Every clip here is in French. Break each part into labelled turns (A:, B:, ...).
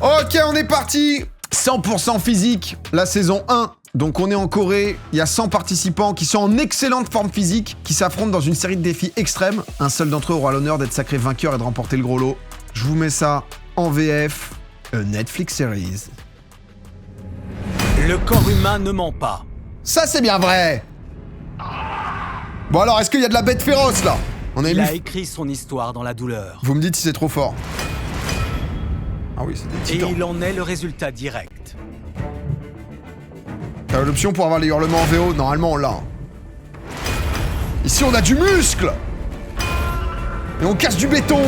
A: Ok, on est parti. 100% physique, la saison 1. Donc on est en Corée, il y a 100 participants qui sont en excellente forme physique, qui s'affrontent dans une série de défis extrêmes. Un seul d'entre eux aura l'honneur d'être sacré vainqueur et de remporter le gros lot. Je vous mets ça en VF, Netflix series.
B: Le corps humain ne ment pas.
A: Ça c'est bien vrai. Bon alors, est-ce qu'il y a de la bête féroce là?
B: Il a écrit son histoire dans la douleur.
A: Vous me dites si c'est trop fort. Ah oui, c'est des
B: Et
A: titans.
B: il en est le résultat direct.
A: T'as l'option pour avoir les hurlements en VO? Normalement, on l'a. Ici, on a du muscle. Et on casse du béton.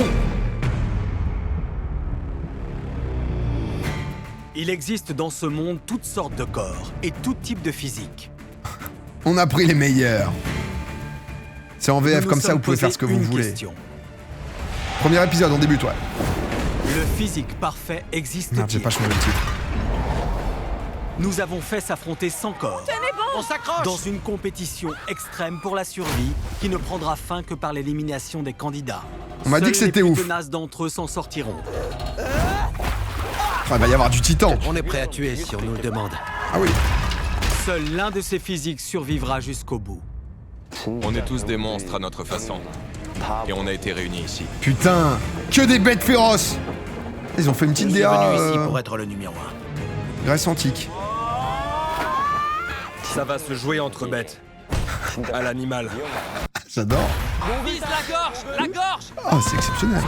B: Il existe dans ce monde toutes sortes de corps et tout type de physique.
A: On a pris les meilleurs. C'est en VF,
B: Nous
A: comme
B: nous
A: ça, vous
B: sommes
A: pouvez faire
B: posé
A: ce que vous
B: une
A: voulez.
B: question.
A: Premier épisode, on débute, ouais.
B: Le physique parfait existe-t-il?
A: Merde, j'ai pas changé le titre.
B: Nous avons fait s'affronter 100 corps.
C: On s'accroche.
B: Dans une compétition extrême pour la survie qui ne prendra fin que par l'élimination des candidats.
A: On m'a dit que
B: Seuls
A: c'était
B: les
A: ouf.
B: plus tenaces d'entre eux s'en sortiront.
A: Ah, il va y avoir du titan.
C: On est prêt à tuer si on nous le demande.
A: Ah oui.
B: Seul l'un de ces physiques survivra jusqu'au bout.
D: On est tous des monstres à notre façon. Et on a été réunis ici.
A: Putain, que des bêtes féroces. Ils ont fait une petite
C: Je suis
A: DA
C: venu ici pour être le numéro 1.
A: Grèce antique.
D: Ça va se jouer entre bêtes. À l'animal.
A: J'adore.
C: On vise la gorge. La gorge.
A: Oh, c'est exceptionnel.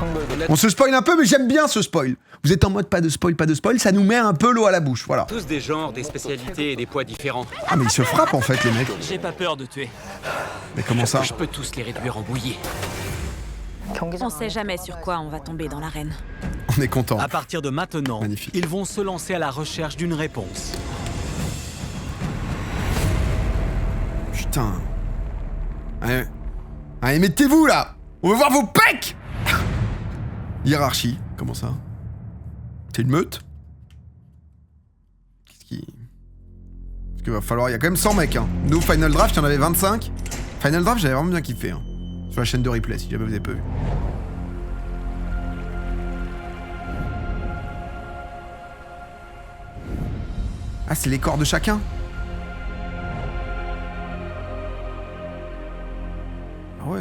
A: On se spoil un peu, mais j'aime bien ce spoil. Vous êtes en mode pas de spoil, ça nous met un peu l'eau à la bouche, voilà.
E: Tous des genres, des spécialités et des poids différents.
A: Ah, mais ils se frappent en fait, les mecs.
E: J'ai pas peur de tuer.
A: Mais comment ça?
E: Je peux tous les réduire en bouillie.
F: On sait jamais sur quoi on va tomber dans l'arène.
A: On est content.
B: À partir de maintenant,
A: Magnifique.
B: ils vont se lancer à la recherche d'une réponse.
A: Putain. Allez, allez, mettez-vous là. On veut voir vos pecs. Hiérarchie, comment ça? C'est une meute? Qu'est-ce qui... Parce qu'il va falloir... Il y a quand même 100 mecs, hein. Nous, Final Draft, il y en avait 25. Final Draft, j'avais vraiment bien kiffé, hein. Sur la chaîne de replay, si jamais vous avez pas vu. Ah, c'est les corps de chacun? Ah ouais.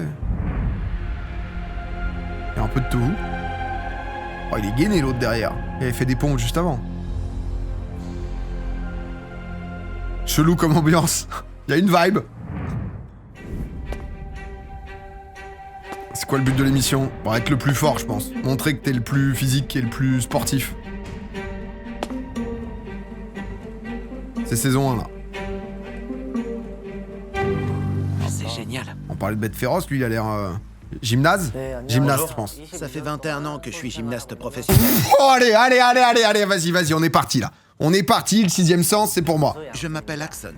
A: Il y a un peu de tout. Oh, il est gainé l'autre derrière. Il avait fait des pompes juste avant. Chelou comme ambiance. Il y a une vibe. C'est quoi le but de l'émission? Bon, être le plus fort, je pense. Montrer que t'es le plus physique et le plus sportif. C'est saison 1 là.
C: C'est génial.
A: On parlait de bête féroce, lui il a l'air... Gymnase? Gymnaste, je pense.
C: Ça fait 21 ans que je suis gymnaste professionnel.
A: Oh allez, vas-y, on est parti là. On est parti, le 6ème sens, c'est pour moi.
C: Je m'appelle Axon.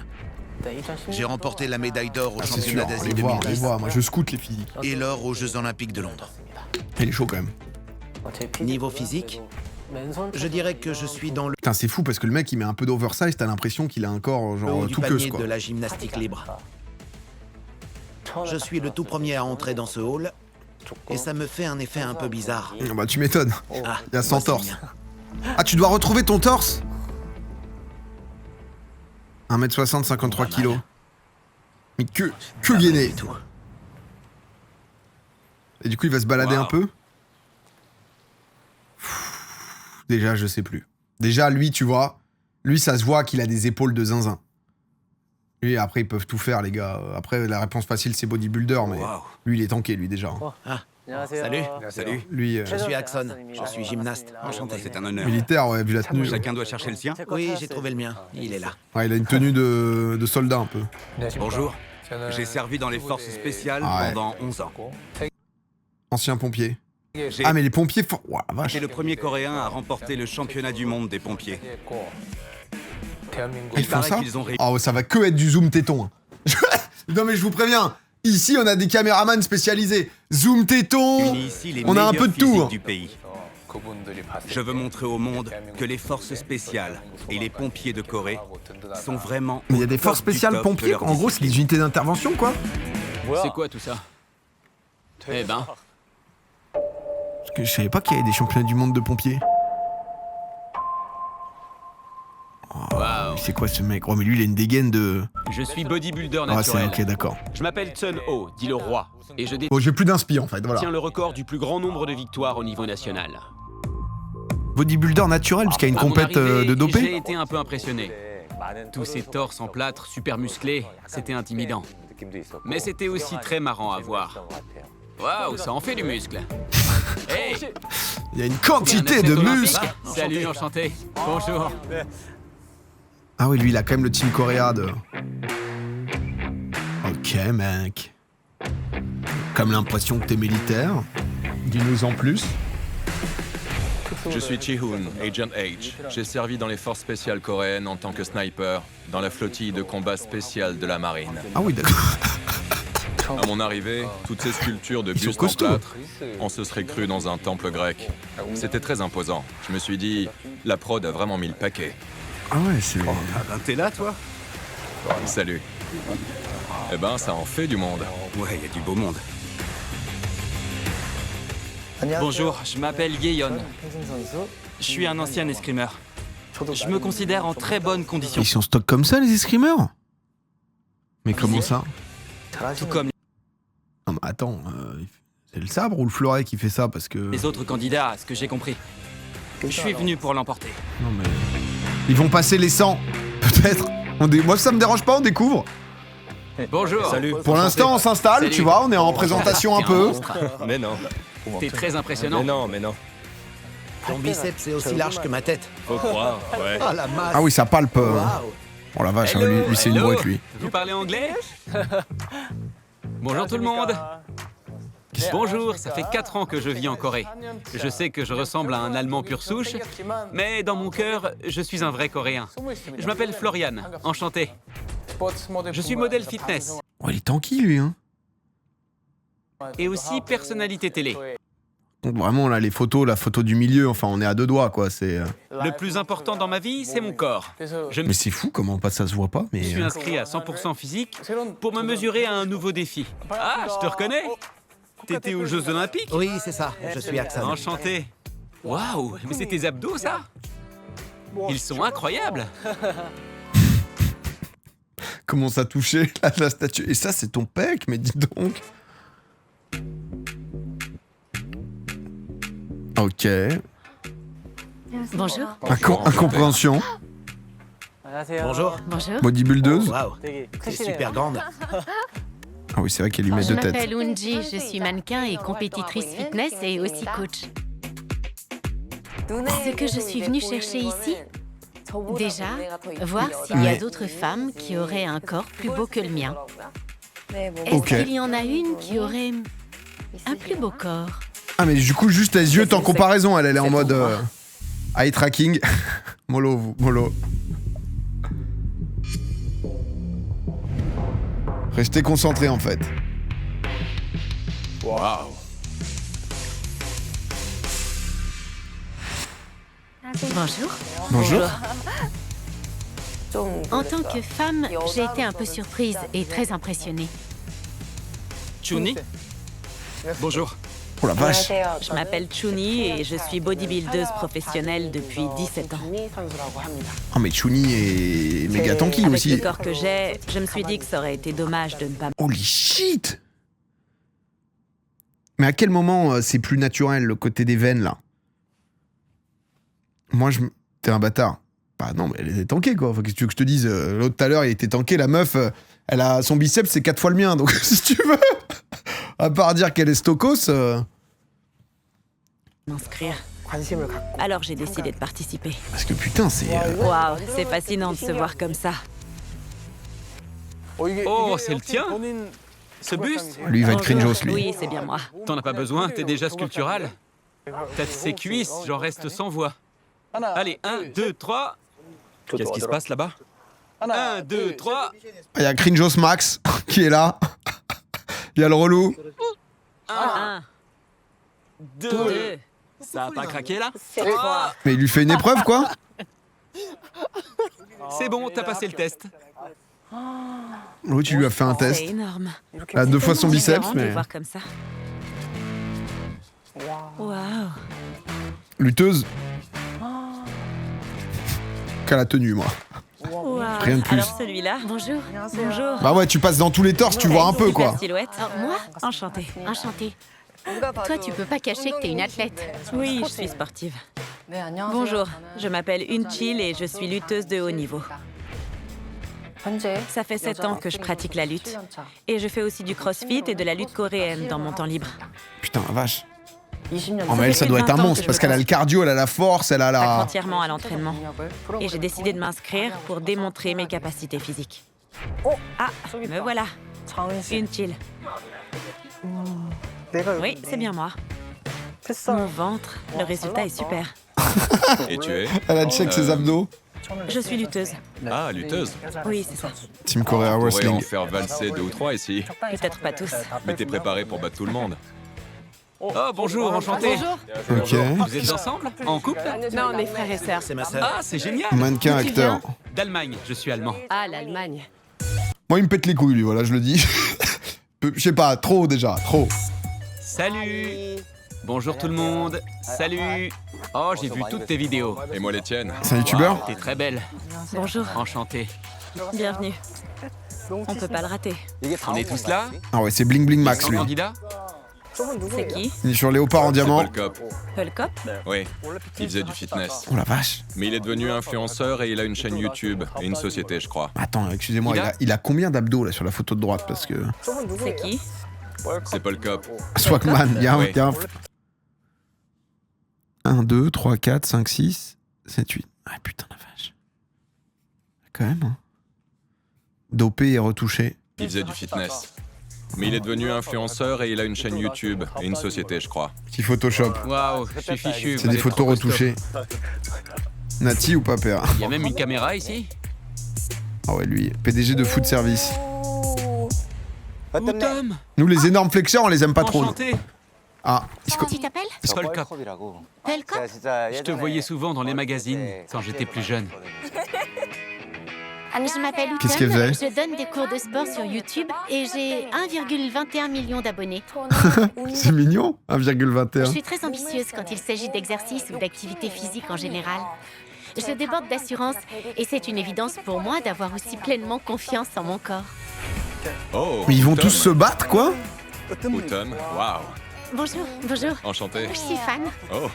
C: J'ai remporté la médaille d'or au
A: Ah, c'est sûr,
C: championnat
A: on
C: d'Asie
A: les voit,
C: 2010
A: moi je scoute les physiques.
C: et l'or aux Jeux Olympiques de Londres.
A: Il est chaud quand même.
C: Niveau physique, je dirais que je suis dans le
A: Putain, c'est fou parce que le mec il met un peu d'oversize, t'as l'impression qu'il a un corps
C: haut
A: genre
C: du
A: tout
C: panier
A: queuse quoi.
C: de la gymnastique libre. Je suis le tout premier à entrer dans ce hall et ça me fait un effet un peu bizarre.
A: Ah bah tu m'étonnes.
C: Ah,
A: Il y a 100
C: voici
A: torses.
C: le mien.
A: Ah, tu dois retrouver ton torse? 1m60, 53 kilos. Mais que gainé.
C: Du tout.
A: Et du coup il va se balader
D: Wow.
A: un peu. Déjà je sais plus. Déjà lui tu vois, lui ça se voit qu'il a des épaules de zinzin. Lui après ils peuvent tout faire les gars. Après la réponse facile c'est bodybuilder mais lui il est tanké lui déjà.
C: Ah, salut.
D: Salut.
A: Lui
C: Je suis Axon, je suis gymnaste. Enchanté.
D: C'est un honneur.
A: militaire ouais vu la tenue.
D: Chacun doit chercher le sien.
C: Oui, j'ai trouvé le mien. Il est là.
A: Ouais, il a une tenue de soldat un peu.
D: Bonjour. J'ai servi dans les forces spéciales
A: Ah ouais.
D: pendant 11 ans.
A: Ancien pompier.
D: J'ai
A: Ah mais les pompiers ouah, la vache.
D: été le premier Coréen à remporter le championnat du monde des pompiers.
A: Ah, ils font
D: paraît
A: ça?
D: qu'ils ont réussi.
A: Oh ça va que être du zoom téton. hein. Non mais je vous préviens. Ici on a des caméramans spécialisés. Zoom téton.
D: Unis ici les
A: On a un
D: meilleurs
A: peu de tout.
D: physiques
A: hein.
D: du pays. Je veux montrer au monde que les forces spéciales et les pompiers de Corée sont vraiment.
A: Mais il y a
D: au
A: des
D: top
A: forces
D: du
A: spéciales
D: top de
A: pompiers.
D: leur
A: En gros c'est des
D: discipline.
A: unités d'intervention quoi.
E: C'est quoi tout ça? Eh ben,
A: Parce que je savais pas qu'il y avait des championnats du monde de pompiers. C'est quoi ce mec? Oh, mais lui, il a une dégaine de...
E: Je suis bodybuilder
A: Ah, c'est
E: naturel.
A: ok, d'accord.
E: Je m'appelle Sun Ho, dit le roi. Et je
A: Bon, j'ai plus d'inspi, en fait, voilà.
E: détiens le record du plus grand nombre de victoires au niveau national.
A: Bodybuilder naturel, parce qu'il y a une
E: À mon
A: compète
E: arrivée,
A: de
E: J'ai
A: dopé.
E: été un peu impressionné. Tous ces torses en plâtre super musclés, c'était intimidant. Mais c'était aussi très marrant à voir. Waouh, ça en fait du muscle. Hey,
A: Il y a une
E: t'es un
A: quantité
E: athlète
A: de
E: olympique.
A: muscles.
E: Salut, enchanté. Bonjour.
A: Ah oui, lui, il a quand même le team Coréa de... Ok, mec. Comme l'impression que t'es militaire. Dis-nous en plus.
G: Je suis Chi-hoon, Agent H. J'ai servi dans les forces spéciales coréennes en tant que sniper, dans la flottille de combat spéciale de la marine.
A: Ah oui, d'accord.
G: À mon arrivée, toutes ces sculptures de
A: Ils sont
G: bustes en
A: costauds.
G: plâtre, on se serait cru dans un temple grec. C'était très imposant. Je me suis dit, la prod a vraiment mis le paquet.
A: Ah ouais, c'est...
D: Ah ben t'es là, toi?
G: Salut. Eh ben, ça en fait du monde.
D: Ouais, y a du beau monde.
H: Bonjour, je m'appelle Yeon. Je suis un ancien escrimeur. Je me considère en très bonne condition.
A: Ils sont en stock comme ça, les escrimeurs? Mais comment ça?
H: Tout comme
A: Non, mais attends, c'est le sabre ou le fleuret qui fait ça? Parce que...
H: les autres candidats, à ce que j'ai compris. Je suis venu pour l'emporter.
A: Non, mais... Ils vont passer les 100, peut-être. Moi, ça me dérange pas, on découvre.
E: Bonjour.
G: Salut.
A: Pour l'instant, on s'installe,
E: Salut.
A: tu vois, on est en présentation un
E: T'es
A: peu.
E: monstre.
G: Mais non.
E: T'es très impressionnant.
G: mais non.
C: Ton biceps est aussi large que ma tête.
G: Faut croire, ouais.
C: Ah, la masse.
A: Ah oui, ça palpe.
C: Waouh.
A: Oh la vache,
E: Hello,
A: lui c'est une
E: hello.
A: brouette, lui.
E: Vous parlez anglais? Bonjour tout le monde. Bonjour, ça fait 4 ans que je vis en Corée. Je sais que je ressemble à un Allemand pur souche, mais dans mon cœur, je suis un vrai Coréen. Je m'appelle Florian, enchanté. Je suis modèle fitness
A: Oh, il est tanky, lui, hein.
E: et aussi personnalité télé.
A: Donc vraiment, là, les photos, la photo du milieu, enfin, on est à deux doigts, quoi, c'est...
E: Le plus important dans ma vie, c'est mon corps. Je me
A: Mais c'est fou, comment pas ça se voit pas, mais...
E: suis inscrit à 100% physique pour me mesurer à un nouveau défi. Ah, je te reconnais? T'étais aux Jeux Olympiques?
C: Oui, c'est ça. Je suis Axan.
E: Enchanté. Waouh, mais c'est tes abdos, ça? Ils sont incroyables.
A: Comment ça touchait, la statue. Et ça, c'est ton pec, mais dis donc. Ok.
F: Bonjour.
A: Incompréhension.
C: Bonjour.
F: Bonjour.
A: Bodybuildeuse.
C: Waouh. C'est super grande.
A: Ah oui, c'est vrai qu'elle lui met
F: Je
A: deux têtes.
F: m'appelle Unji, je suis mannequin et compétitrice fitness et aussi coach. Ce que je suis venue chercher ici, déjà, voir s'il y a
A: Mais-
F: d'autres femmes qui auraient un corps plus beau que le mien. Est-ce
A: Ok.
F: qu'il y en a une qui aurait un plus beau corps?
A: Ah, mais du coup, juste les yeux, en comparaison, elle est en
F: c'est
A: mode...
F: pour moi.
A: Eye tracking. Mollo, vous, mollo. Restez concentrés, en fait.
G: Waouh.
F: Bonjour.
A: Bonjour.
F: En tant que femme, j'ai été un peu surprise et très impressionnée.
H: Chuni? Bonjour.
A: Oh la vache.
F: Je m'appelle Chuni et je suis bodybuildeuse professionnelle depuis 17 ans.
A: Oh, mais Chuni est méga tanky
F: Avec
A: aussi.
F: le corps que j'ai, je me suis dit que ça aurait été dommage de ne pas...
A: Holy shit! Mais à quel moment c'est plus naturel, le côté des veines, là? Moi, t'es un bâtard. Bah non, mais elle était tankée, quoi. Enfin, qu'est-ce que tu veux que je te dise? L'autre, tout à l'heure, il était tanké. La meuf, elle a son biceps, c'est 4 fois le mien. Donc, si tu veux, à part dire qu'elle est stokos...
F: m'inscrire. Alors j'ai décidé de participer.
A: Parce que putain, c'est...
F: Waouh, c'est fascinant de se voir comme ça.
E: Oh, c'est le tien? Ce buste?
A: Lui, il va être cringeos, lui.
F: Oui, c'est bien moi.
E: T'en as pas besoin, t'es déjà sculptural. T'as ses cuisses, j'en reste sans voix. Allez, 1, 2, 3.
G: Qu'est-ce qui se passe là-bas?
E: 1, 2, 3.
A: Il y a Cringeos Max qui est là. Il y a le relou.
F: 1,
E: 2.
F: 2.
H: Ça a pas craqué là?
E: 3.
A: Mais il lui fait une épreuve, quoi.
E: C'est bon, t'as passé le test.
A: Oui, tu lui as fait un
F: C'est
A: test.
F: énorme.
A: Elle a 2 fois son
F: Tellement
A: biceps,
F: différent de les
A: mais...
F: voir comme ça. Waouh.
A: Lutteuse. Qu'à la tenue, moi.
F: Waouh.
A: Rien de plus.
F: Alors celui-là. Bonjour. Bonjour.
A: Bah ouais, tu passes dans tous les torses, tu vois un peu,
F: Super
A: quoi.
F: silhouette.
I: Moi
F: Enchantée.
I: Enchantée. Toi, tu peux pas cacher que t'es une athlète.
F: Oui, je suis sportive. Bonjour, je m'appelle Unchil et je suis lutteuse de haut niveau. Ça fait 7 ans que je pratique la lutte. Et je fais aussi du crossfit et de la lutte coréenne dans mon temps libre.
A: Putain, la vache. Oh, mais elle, ça doit être un monstre, parce qu'elle a le cardio, elle a la force, elle a la...
F: Entièrement à l'entraînement. Et j'ai décidé de m'inscrire pour démontrer mes capacités physiques. Ah, me voilà. Unchil. Oui, c'est bien moi. Mon ventre, le résultat est super.
G: Et tu es
A: Elle a check ses abdos.
F: Je suis lutteuse.
G: Ah, lutteuse.
F: Oui, c'est ça.
A: Team Korea
G: On pourrait en
A: Wrestling.
G: faire valser 2 ou 3 ici.
F: Peut-être pas tous.
G: Mais t'es préparé pour battre tout le monde.
E: Oh, bonjour, enchanté.
A: Ok.
E: Vous êtes ensemble? En couple?
F: Non, on est frères et sœurs.
C: C'est ma sœur.
E: Ah, c'est génial.
A: Mannequin, acteur.
E: D'Allemagne, je suis allemand.
I: Ah, l'Allemagne.
A: Moi, il me pète les couilles, lui, voilà, je le dis. Je sais pas, trop déjà, trop.
E: Salut. Bonjour tout le monde. Salut. Oh, j'ai vu toutes tes vidéos.
G: Et moi, les tiennes.
A: C'est un youtubeur?
E: T'es très belle.
F: Bonjour,
E: Enchanté.
F: bienvenue. On peut pas le rater.
E: On est tous là?
A: Ah ouais, c'est Bling Bling Max,
E: Sans
A: lui.
E: candidat?
F: C'est qui?
A: Il est sur Léopard en
G: C'est
A: diamant.
G: Paul Cop.
F: Paul Cop?
G: Oui, il faisait du fitness.
A: Oh la vache.
G: Mais il est devenu influenceur et il a une chaîne YouTube et une société, je crois.
A: Attends, excusez-moi, il a combien d'abdos, là, sur la photo de droite? Parce que...
F: C'est qui?
G: C'est Paul Cop.
A: Swagman, il y a un...
G: Oui.
A: 1, 2, 3, 4, 5, 6, 7, 8. Ah putain la vache. Quand même, hein. Dopé et retouché.
G: Il faisait du fitness. Mais il est devenu influenceur et il a une chaîne YouTube et une société, je crois.
A: Petit Photoshop.
E: Waouh, je suis fichu.
A: C'est
E: vous
A: des
E: êtes
A: photos
E: trop costaud.
A: retouchées. Nati ou pas père?
E: Il y a même une caméra ici?
A: Ah ouais, lui, PDG de Food Service.
E: Où Tom?
A: Nous, les énormes flexeurs, on les aime pas trop. nous.
E: Enchanté.
A: Ah,
I: Tu t'appelles
E: Paul Cop.
I: Paul Cop
E: Je te voyais souvent dans les magazines quand j'étais plus jeune.
I: Je m'appelle Autumn.
A: Qu'est-ce qu'elle faisait?
I: Je donne des cours de sport sur YouTube et j'ai 1,21 million d'abonnés.
A: c'est mignon,
I: Je
A: 1,21.
I: suis très ambitieuse quand il s'agit d'exercice ou d'activité physique en général. Je déborde d'assurance et c'est une évidence pour moi d'avoir aussi pleinement confiance en mon corps.
G: Oh,
A: Mais ils vont
G: Tom.
A: tous se battre, quoi?
G: Autumn, waouh.
I: Bonjour, bonjour.
G: Enchanté.
I: Je suis fan.
G: Oh,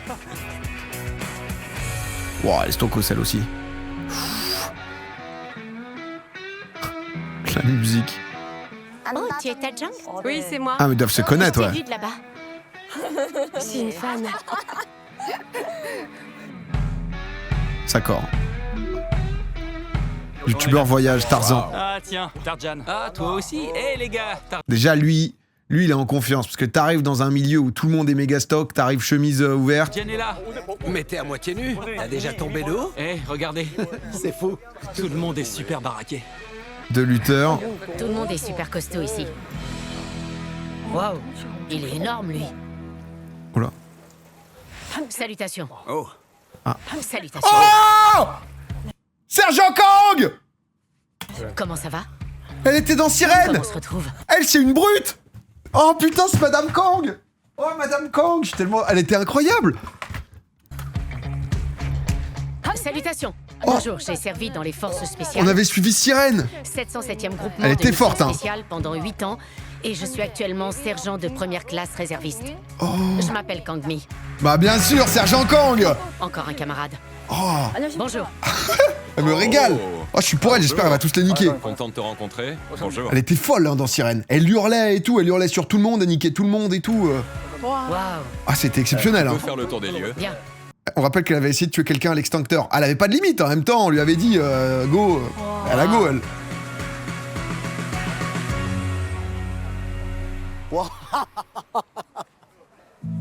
A: Wow, elle stocke celle aussi. La musique.
I: Oh, tu es Tajang?
F: Oui, c'est moi.
A: Ah, mais ils doivent se connaître,
I: Je t'ai
A: ouais.
I: vu de là-bas. Je suis une fan.
A: D'accord. Youtubeur voyage, Tarzan.
H: Ah tiens, Tarjan.
E: Ah, toi aussi? Eh les gars,
A: Déjà, lui, il est en confiance. Parce que t'arrives dans un milieu où tout le monde est méga stock, t'arrives chemise ouverte.
E: Tarjan est là.
C: Mais t'es à moitié nu. T'as déjà tombé de haut?
E: Eh, regardez.
C: C'est fou.
H: Tout le monde est super baraqué.
A: De lutteur.
I: Tout le monde est super costaud ici. Waouh, il est énorme lui.
A: Oula.
I: Salutations.
C: Oh.
I: Salutations.
A: Oh Sergent Kang!
I: Comment ça va?
A: Elle était dans
I: Comment
A: Sirène!
I: on se retrouve?
A: Elle, c'est une brute! Oh putain, c'est Madame Kang! Oh, Madame Kang, je suis tellement... Elle était incroyable!
I: Salutations. Bonjour, j'ai servi dans les forces spéciales.
A: On avait suivi Sirène!
I: 707e groupement
A: Elle était
I: de mission
A: forte, hein.
I: spéciale pendant 8 ans et je suis actuellement sergent de première classe réserviste.
A: Oh.
I: Je m'appelle Kang Mi.
A: Bah bien sûr, Sergent Kang!
I: Encore un camarade.
A: Oh,
I: Bonjour.
A: elle me régale! Oh, je suis pour elle, j'espère qu'elle va tous les niquer.
G: Content de te rencontrer. Bonjour.
A: Elle était folle, hein, dans Sirène. Elle hurlait et tout, elle hurlait sur tout le monde, elle niquait tout le monde et tout.
I: Waouh.
A: Ah, c'était exceptionnel,
G: On
A: hein.
G: peut faire le tour des lieux.
I: Bien.
A: On rappelle qu'elle avait essayé de tuer quelqu'un à l'extincteur. Elle avait pas de limite, en même temps, on lui avait dit go. Elle a go, elle.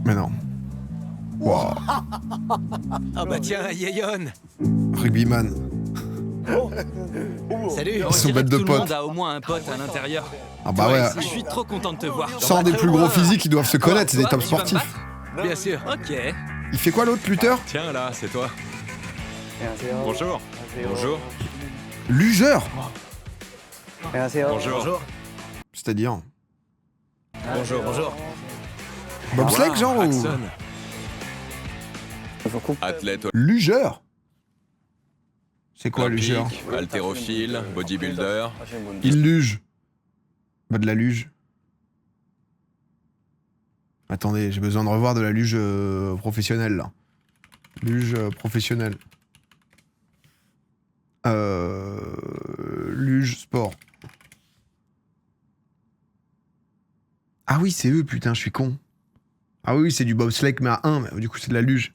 A: Mais non. Wow.
C: Ah bah tiens, Yeyon.
A: Rugbyman.
C: Salut.
H: On
A: sont
H: dirait
A: bêtes
H: que
A: de
H: tout le
A: potes.
H: monde a au moins un pote à l'intérieur.
A: Ah bah
H: Toi
A: ouais.
H: ici, je suis trop content de te voir.
A: Sans des plus gros physiques, ils doivent se connaître, c'est des
H: Toi,
A: top
H: tu vas me
A: sportifs.
H: battre
C: Bien sûr.
H: Ok.
A: Il fait quoi l'autre, lutteur?
G: Tiens là, c'est toi. Bonjour. Bonjour.
A: Lugeur.
G: Bonjour.
C: Bonjour.
A: C'est-à-dire
C: Bonjour, bonjour.
A: bobsleigh, genre ou...
G: Axon. Athlète.
A: Lugeur. C'est quoi lugeur?
G: Olympique, haltérophile, bodybuilder.
A: Il luge. Bah de la luge. Attendez, j'ai besoin de revoir de la luge professionnelle là. Luge professionnelle. Luge sport. Ah oui, c'est eux, putain, je suis con. Ah oui, c'est du bobsleigh mais à 1, mais du coup c'est de la luge.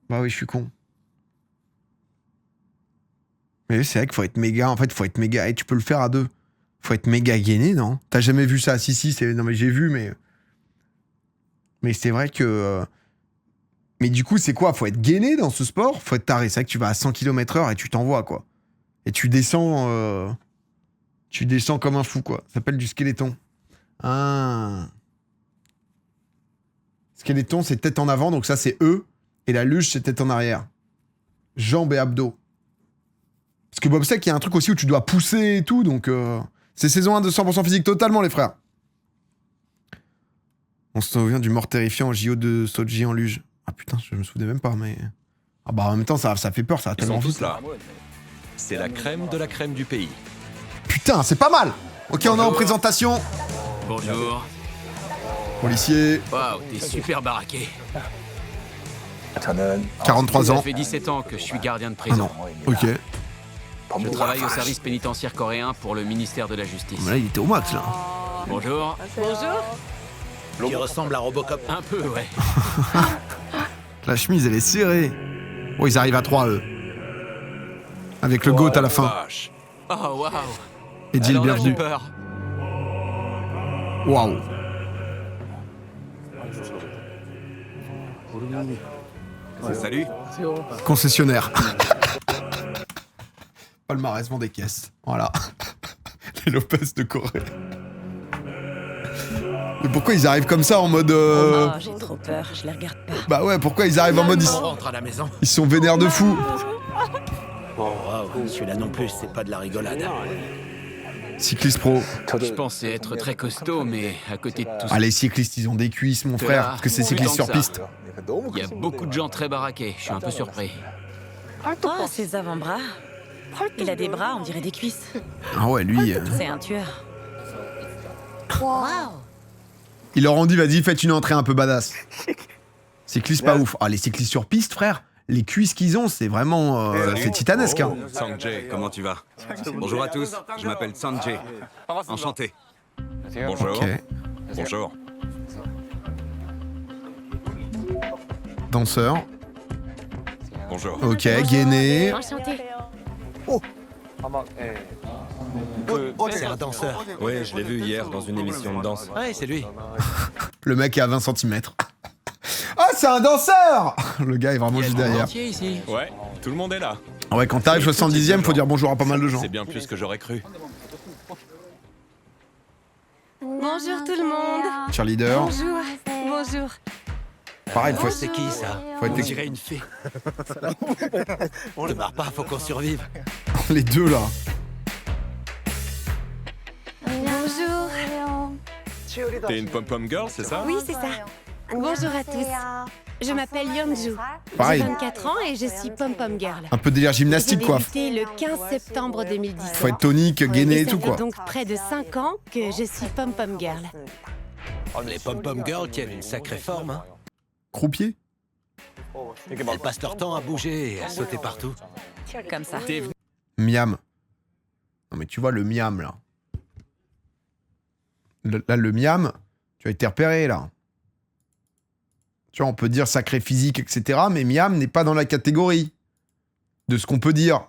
A: Bah oui, je suis con. Mais c'est vrai qu'il faut être méga, en fait, faut être méga. Et tu peux le faire à 2. Faut être méga gainé, non? T'as jamais vu ça? Si, c'est... Non mais j'ai vu, mais... Mais c'est vrai que... Mais du coup, c'est quoi? Faut être gainé dans ce sport? Faut être taré. C'est vrai que tu vas à 100 km/h et tu t'envoies, quoi. Et tu descends... Tu descends comme un fou, quoi. Ça s'appelle du skeleton. Ah. Skeleton, c'est tête en avant, donc ça, c'est E. Et la luge, c'est tête en arrière. Jambes et abdos. Parce que bobsleigh, il y a un truc aussi où tu dois pousser et tout, donc... C'est saison 1 de 100% physique totalement, les frères. On se souvient du mort terrifiant au JO de Sochi en luge. Ah putain, je me souvenais même pas, mais... Ah bah en même temps, ça fait peur, ça va
G: Ils
A: tellement
G: sont
A: vite.
G: tous là. C'est la crème de la crème du pays.
A: Putain, c'est pas mal. Ok, on est en présentation.
E: Bonjour.
A: Policier,
E: Waouh, t'es super baraqué.
A: 43 ans.
E: Ça fait 17 ans que je suis gardien de
A: Ah
E: prison.
A: non, ok.
E: Je travaille au service pénitentiaire coréen pour le ministère de la Justice.
A: Mais là, il était au max, là.
E: Bonjour.
C: Tu ressembles à Robocop.
E: Un peu, ouais.
A: La chemise, elle est serrée. Oh, ils arrivent à 3, eux. Avec le GOAT à la fin.
G: Vache.
E: Oh, waouh.
A: Eddie, le
E: Alors là, j'ai
A: bienvenu.
E: peur.
A: Waouh.
D: Salut.
A: Concessionnaire. Palmarès vend des caisses. Voilà. Les Lopez de Corée. Mais pourquoi ils arrivent comme ça en mode...
F: Oh, j'ai trop peur, je les regarde pas.
A: Bah ouais, pourquoi ils arrivent en mode...
C: On rentre à la maison.
A: Ils sont vénères de fou.
C: Oh, wow, celui-là non plus, c'est pas de la rigolade.
A: Cycliste pro.
E: Je pensais être très costaud, mais à côté de tout ça,
A: Ah, les cyclistes, ils ont des cuisses, mon frère. Parce que c'est cycliste sur piste.
E: il y a beaucoup de gens très baraqués. Je suis un peu surpris.
F: Oh, ses avant-bras. Il a des bras, on dirait des cuisses.
A: Ah ouais, lui...
F: C'est un tueur.
A: Ils leur ont dit, vas-y, faites une entrée un peu badass. Cycliste pas ouf. Ah, les cyclistes sur piste, frère, les cuisses qu'ils ont, c'est vraiment... c'est titanesque, hein.
G: Sanjay,
D: Comment tu vas? Bonjour à tous, je m'appelle Sanjay. Enchanté.
G: bonjour.
A: Ok.
G: Bonjour.
A: Danseur.
G: Bonjour.
A: Ok, gainé.
I: Enchanté.
C: C'est un danseur.
J: Ouais, je l'ai vu hier dans une émission de danse.
C: Ouais, c'est lui.
A: Le mec est à 20 cm. Ah, c'est un danseur. Le gars est vraiment juste derrière.
E: Entier ici.
G: Ouais, tout le monde est là.
A: Ah ouais, quand t'arrives 70ème, faut dire bonjour à pas mal de gens.
G: C'est bien plus que j'aurais cru.
K: Bonjour tout le monde.
A: Cheerleader.
K: Bonjour. Bonjour.
A: Pareil, faut...
C: C'est qui ça?
A: Faut être...
C: On dirait une fée. On ne marre pas, faut qu'on survive.
A: Les deux, là.
K: Bonjour.
G: T'es une pom-pom girl, c'est ça?
K: Oui, c'est ça. Bonjour à tous. Je m'appelle Yeonju.
A: Pareil.
K: J'ai 24 ans et je suis pom-pom girl.
A: Un peu délire gymnastique,
K: J'ai
A: quoi.
K: débuté le 15 septembre 2017.
A: Faut être tonique, gainé et
K: ça
A: tout,
K: fait
A: quoi.
K: donc près de 5 ans que je suis pom-pom girl.
C: Les pom-pom girls tiennent une sacrée forme, hein.
A: Croupier.
C: Elles passent leur temps à bouger et à sauter partout.
F: Comme ça.
A: Miam. Non, mais tu vois, le miam, là. Là, le miam, tu as été repéré, là. Tu vois, on peut dire sacré physique, etc. Mais miam n'est pas dans la catégorie de ce qu'on peut dire.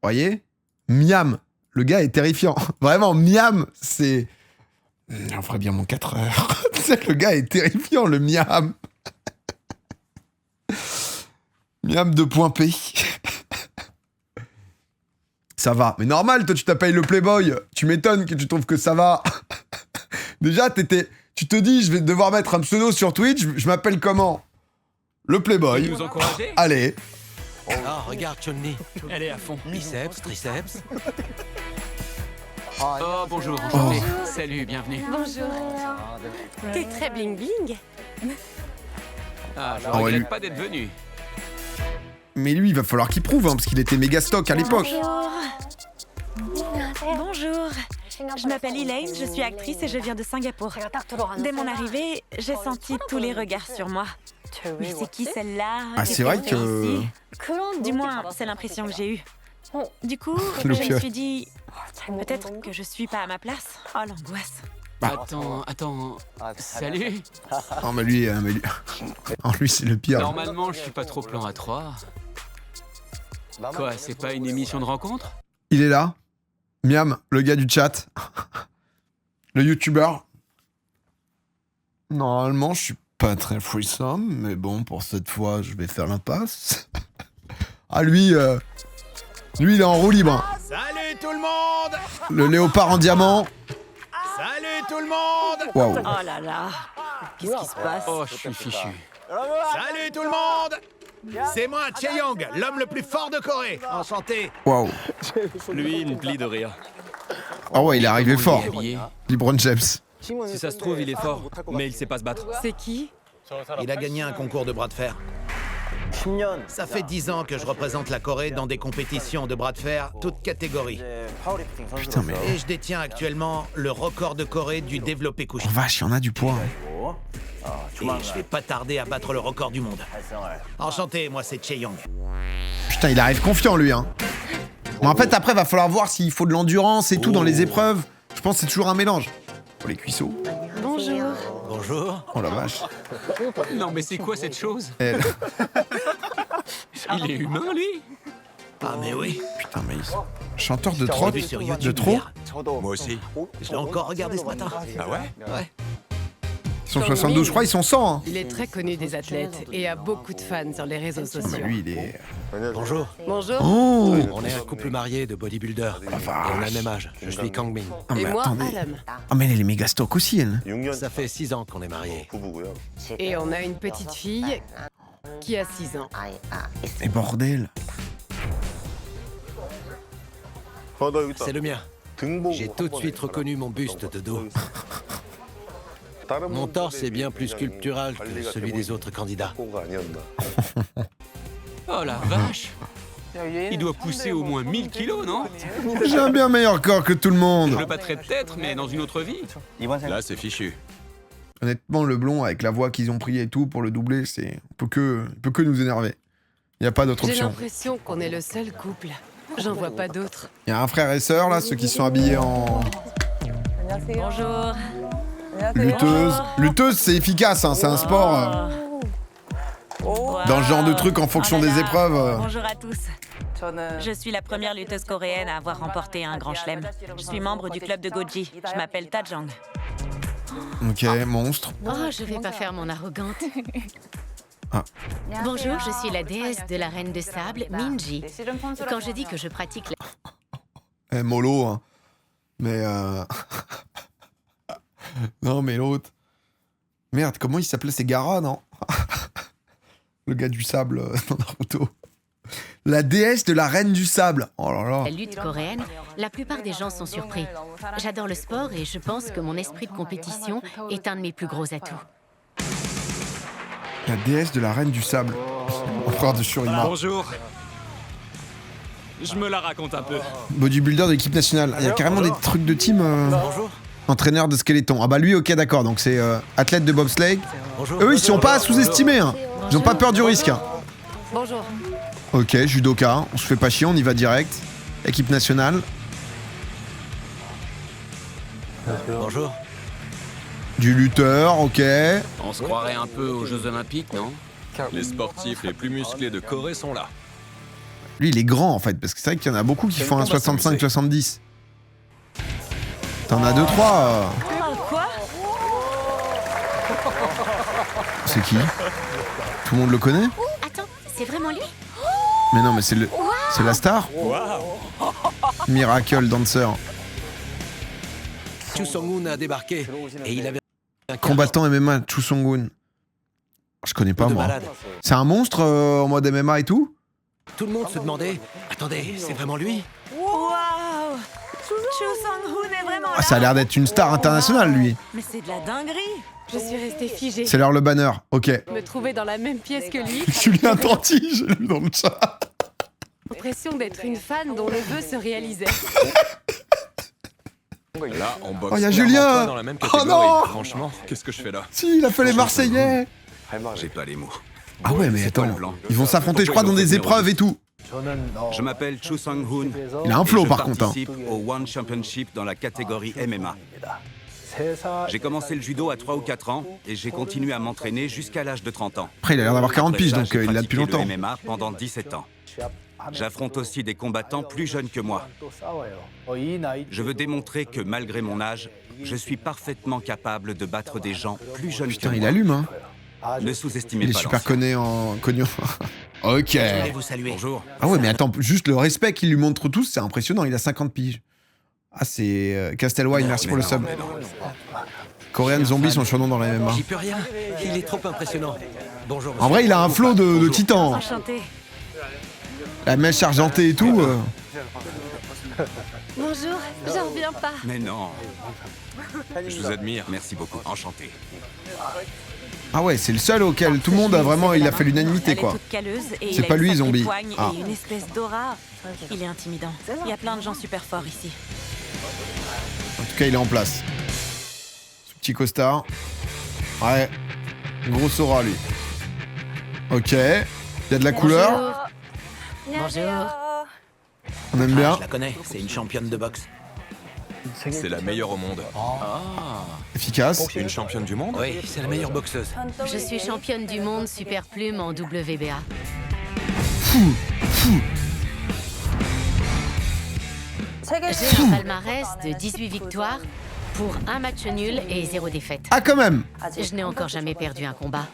A: Voyez? Miam. Le gars est terrifiant. Vraiment, miam, c'est... On ferait bien mon 4 heures. Tu sais, le gars est terrifiant, le miam. Miam de point P. Ça va. Mais normal, toi, tu t'appelles le Playboy. Tu m'étonnes que tu trouves que ça va. Déjà, tu te dis, je vais devoir mettre un pseudo sur Twitch. Je m'appelle comment? Le Playboy.
E: Vous encouragez?
A: Allez.
C: Oh, regarde Chun-Li.
E: Elle est à fond.
C: Biceps, triceps.
E: Oh, bonjour, enchanté. Salut, bienvenue.
K: Bonjour. T'es très bling bling.
E: Ah, je
A: ouais,
E: regrette
A: lui-
E: pas d'être venu.
A: Mais lui, il va falloir qu'il prouve, hein, parce qu'il était méga stock à l'époque.
F: Bonjour. Je m'appelle Elaine, je suis actrice et je viens de Singapour. Dès mon arrivée, j'ai senti tous les regards sur moi. Mais c'est qui celle-là?
A: Ah, c'est vrai que...
F: Du moins, c'est l'impression que j'ai eue. Du coup, je me suis dit, peut-être que je suis pas à ma place. Oh, l'angoisse.
E: Attends. Salut.
A: Oh, mais lui... Oh, lui, c'est le pire.
E: Normalement, je suis pas trop plan à 3. Quoi, c'est pas une émission de rencontre?
A: Il est là. Miam, le gars du chat. Le youtubeur. Normalement, je suis pas très threesome, mais bon, pour cette fois, je vais faire l'impasse. Ah, lui, lui, il est en roue libre.
C: Salut tout le monde!
A: Le léopard en diamant.
C: Salut tout le monde!
A: Waouh.
F: Oh là là. Qu'est-ce qui se passe?
E: Oh, je suis fichu.
C: Salut tout le monde! C'est moi, Chae-young, l'homme le plus fort de Corée. Enchanté.
A: Waouh.
J: Lui, il ne plie de rien.
A: Ah ouais, il est arrivé fort.
E: Habillé.
A: LeBron James.
J: Si ça se trouve, il est fort, mais il sait pas se battre.
K: C'est qui?
C: Il a gagné un concours de bras de fer. Ça fait 10 ans que je représente la Corée dans des compétitions de bras de fer, toutes catégories.
A: Putain, mais...
C: Et je détiens actuellement le record de Corée du développé couché.
A: Oh vache, il y en a du poids.
C: Et je vais pas tarder à battre le record du monde. Enchanté, moi c'est Chae-young.
A: Putain, il arrive confiant, lui, hein. Mais en fait, après, va falloir voir s'il faut de l'endurance et tout dans les épreuves. Je pense que c'est toujours un mélange. Oh, les cuisseaux.
K: Bonjour.
C: Bonjour.
A: Oh la vache.
E: Non, mais c'est quoi cette chose?
A: Elle.
E: Il est humain, lui?
C: Ah mais oui.
A: Putain, mais chanteur de
C: J'ai
A: trotte,
C: vu sur
A: de
C: YouTube
A: trop.
C: hier.
D: Moi aussi.
C: Je l'ai encore regardé ce matin.
D: Ah ouais?
C: Ouais.
A: Ils sont 72, je crois, ils sont 100. Hein.
K: Il est très connu des athlètes et a beaucoup de fans sur les réseaux
A: Mais
K: sociaux.
A: lui, il est...
L: Bonjour.
K: Bonjour.
A: Oh.
L: On est un couple marié de bodybuilders. Et on a le même âge. Je suis Kang Min.
A: Ah, mais
K: Et moi,
A: attendez.
K: Alam.
A: Ah, mais elle est méga stock aussi, elle.
L: Ça fait 6 ans qu'on est mariés.
K: Et on a une petite fille qui a 6 ans.
A: Et bordel.
L: C'est le mien. J'ai tout de suite reconnu mon buste de dos. Mon torse est bien plus sculptural que celui des autres candidats.
E: Oh la vache. Il doit pousser au moins 1000 kilos, non?
A: J'ai un bien meilleur corps que tout le
E: Je
A: monde.
E: le battrais peut-être, mais dans une autre vie.
G: Là, c'est fichu.
A: Honnêtement, le blond, avec la voix qu'ils ont pris et tout, pour le doubler, c'est... Il peut que nous énerver. Il n'y a pas d'autre
K: J'ai
A: option.
K: l'impression qu'on est le seul couple. J'en vois pas d'autres.
A: Il y a un frère et sœur, là, ceux qui sont habillés en...
F: Bonjour.
A: Lutteuse. Lutteuse, c'est efficace, hein, c'est un sport. Dans le genre de truc en fonction des épreuves.
F: Bonjour à tous. Je suis la première lutteuse coréenne à avoir remporté un grand chelem. Je suis membre du club de Goji. Je m'appelle Tajang.
A: Ok, monstre.
I: Oh, je vais pas faire mon arrogante.
A: Ah.
I: Bonjour, je suis la déesse de la reine de sable, Minji. Quand je dis que je pratique la...
A: Mollo, hein. Mais non, mais l'autre... Merde, comment il s'appelait? C'est Gaara, non? Le gars du sable dans Naruto. La déesse de la reine du sable. Oh là là.
I: La lutte coréenne, la plupart des gens sont surpris. J'adore le sport et je pense que mon esprit de compétition est un de mes plus gros atouts.
A: La déesse de la reine du sable. Mon frère de Shurima.
H: Bonjour. Je me la raconte un peu.
A: Bodybuilder de l'équipe nationale. Il y a carrément des trucs de team. Entraîneur de skeleton. Ah bah lui, ok, d'accord. Donc c'est athlète de bobsleigh. Eux, ils sont pas sous-estimés. Hein. Ils ont pas peur du risque. Hein.
K: Bonjour.
A: Ok, judoka. On se fait pas chier, on y va direct. Équipe nationale.
L: Bonjour.
A: Du lutteur, ok.
E: On se croirait un peu aux Jeux Olympiques, non?
G: Les sportifs les plus musclés de Corée sont là.
A: Lui, il est grand en fait, parce que c'est vrai qu'il y en a beaucoup qui font un 65-70. T'en as 2-3.
F: Quoi?
A: C'est qui? Tout le monde le connaît?
I: Attends, c'est vraiment lui?
A: Mais non, mais c'est le... C'est la star? Miracle Dancer.
L: Chu Song-hoon a débarqué et il avait un
A: Combattant MMA, Chu Song-hoon. Je connais pas
L: de
A: moi.
L: malade.
A: C'est un monstre en mode MMA et tout?
L: Tout le monde se demandait, attendez, c'est vraiment lui?
F: Waouh! Chu Sang-hoon est vraiment là.
A: Ah, ça a l'air d'être une star internationale, lui.
F: Mais c'est de la dinguerie.
K: Je suis restée figée.
A: C'est l'heure le banner, ok.
K: Me trouver dans la même pièce que lui.
A: Julien Tanti, j'ai lu dans le chat.
K: L'impression d'être une fan dont le vœu se réalisait.
G: Là, on boxe
A: Oh, y a
G: clairement
A: Julien
G: pas dans la même catégorie.
A: non
G: Franchement, qu'est-ce que je fais là?
A: Si, il a fait les Marseillais.
D: J'ai pas les mots.
A: Ah ouais, mais
D: C'est quoi
A: attends,
D: le plan?
A: ils vont s'affronter, je crois, dans des épreuves et tout.
D: Je m'appelle Chu Sang-hoon.
A: Il a un flow,
D: et
A: par contre, hein.
D: Je participe au One Championship dans la catégorie MMA. J'ai commencé le judo à 3 ou 4 ans et j'ai continué à m'entraîner jusqu'à l'âge de 30 ans.
A: Après, il a l'air d'avoir 40
D: Après
A: piges,
D: ça,
A: donc
D: j'ai
A: il l'a depuis
D: pratiqué
A: longtemps.
D: le MMA pendant 17 ans. J'affronte aussi des combattants plus jeunes que moi. Je veux démontrer que malgré mon âge, je suis parfaitement capable de battre des gens plus jeunes
A: Putain,
D: que
A: il
D: moi.
A: allume, hein.
D: Ne sous-estimez
A: Il est
D: pas
A: super connu. Ok.
C: Je voulais vous saluer.
D: Bonjour.
A: Ah ouais, mais attends, juste le respect qu'il lui montre tous, c'est impressionnant, il a 50 piges. Ah, c'est Castelwine, merci pour le sub. Korean Zombie, son surnom dans la MMA.
L: J'y peux rien. Il est trop impressionnant. Bonjour.
A: En vrai, il a un flow de titan.
F: Enchantée.
A: La mèche argentée et tout.
K: Bonjour, j'en reviens pas.
D: Mais non.
G: Je vous admire.
D: Merci beaucoup. Enchanté.
A: Ah ouais, c'est le seul auquel tout le monde a vraiment, il a fait l'unanimité, quoi. C'est pas lui, Zombie. Ah.
F: Et une espèce d'aura. Il est intimidant. Il y a plein de gens super forts ici.
A: En tout cas, il est en place. Ce petit costard. Ouais. Grosse aura, lui. Ok. Il y a de la couleur.
I: Bonjour.
A: On aime bien.
C: Je la connais, c'est une championne de boxe.
G: C'est la meilleure au monde.
A: Efficace.
G: Une championne du monde?
L: Oui, c'est la meilleure boxeuse.
I: Je suis championne du monde super plume en WBA. J'ai un palmarès de 18 victoires pour un match nul et 0 défaite.
A: Ah, quand même.
I: Je n'ai encore jamais perdu un combat.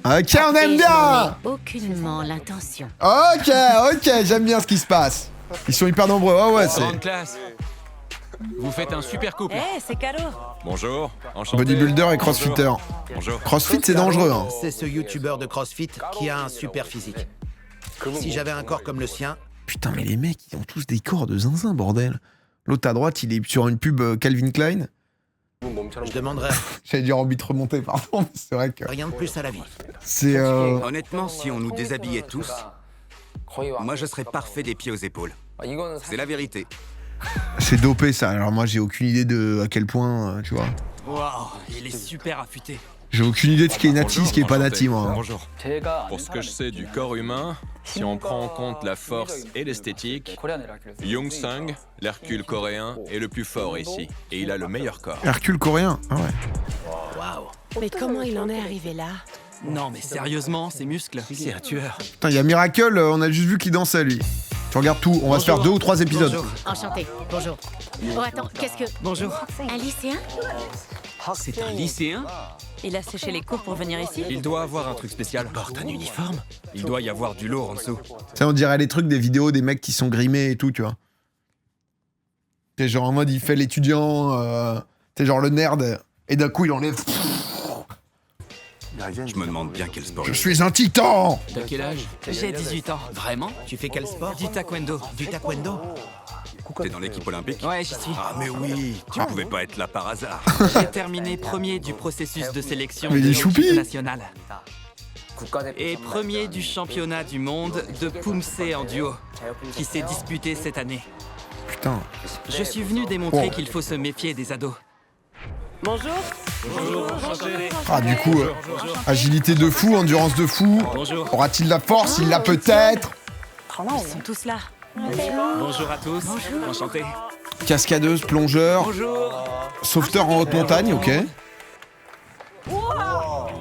A: Ok, on aime
I: Et
A: bien.
I: je n'en ai aucunement l'intention.
A: Ok, j'aime bien ce qui se passe. Ils sont hyper nombreux. Ah ouais, c'est
E: Grande classe. Vous faites un super couple.
F: Eh, c'est Caro.
G: Bonjour, enchanté.
A: bodybuilder et crossfitter.
G: Bonjour.
A: Crossfit, c'est dangereux, hein.
C: C'est ce youtubeur de CrossFit qui a un super physique. Si j'avais un corps comme le sien,
A: Putain, mais les mecs, ils ont tous des corps de zinzin, bordel. L'autre à droite, il est sur une pub Calvin Klein.
C: je demanderais
A: J'avais dû envie de remonter, pardon, mais c'est vrai que...
C: rien de plus à la vie.
A: C'est...
D: Honnêtement, si on nous déshabillait tous, moi je serais parfait des pieds aux épaules. C'est la vérité.
A: C'est dopé, ça. Alors moi, j'ai aucune idée de à quel point, tu vois.
H: Waouh, il est super affûté.
A: J'ai aucune idée de ce qui est nati, ce qui est pas
G: Enchanté.
A: nati, moi.
G: Bonjour. Pour ce que je sais du corps humain, si on prend en compte la force et l'esthétique, Young Sung, l'Hercule coréen, est le plus fort ici. Et il a le meilleur corps.
A: Hercule coréen, ah ouais.
C: Waouh.
K: Mais comment il en est arrivé là?
H: Non mais sérieusement, ses muscles.
L: C'est un tueur.
A: Putain, il y a Miracle, on a juste vu qu'il dansait, lui. Tu regardes tout, on va se faire 2 ou 3 épisodes.
H: Bonjour.
I: Enchanté. Bonjour. Oh attends, qu'est-ce que...
H: Bonjour.
I: Un lycéen?
E: C'est un lycéen?
F: Il a séché les cours pour venir ici.
J: Il doit avoir un truc spécial.
L: Porte un uniforme.
J: Il doit y avoir du lourd en dessous.
A: Ça, on dirait les trucs des vidéos des mecs qui sont grimés et tout, tu vois. T'es genre en mode, il fait l'étudiant, t'es genre le nerd, et d'un coup, il enlève...
D: Je me demande bien quel sport.
A: Je suis un titan.
E: T'as quel âge?
H: J'ai 18 ans. Vraiment?
C: Tu fais quel sport?
H: Du taekwondo.
C: Du taekwondo?
D: T'es dans l'équipe olympique?
H: Ouais, j'y suis.
D: Ah mais oui, tu pouvais pas être là par hasard.
H: J'ai terminé premier du processus de sélection
A: Mais
H: de
A: il est choupi.
H: l'équipe nationale. Et premier du championnat du monde de Pumse en duo, qui s'est disputé cette année.
A: Putain.
H: Je suis venu démontrer
A: Oh.
H: qu'il faut se méfier des ados.
K: Bonjour.
A: Ah, du coup, agilité de fou, endurance de fou.
H: Bonjour.
A: Aura-t-il la force? Il l'a peut-être.
F: Ils sont tous là.
H: Bonjour à tous. Enchanté.
A: Cascadeuse, plongeur,
H: Bonjour.
A: sauveteur en haute montagne, ok.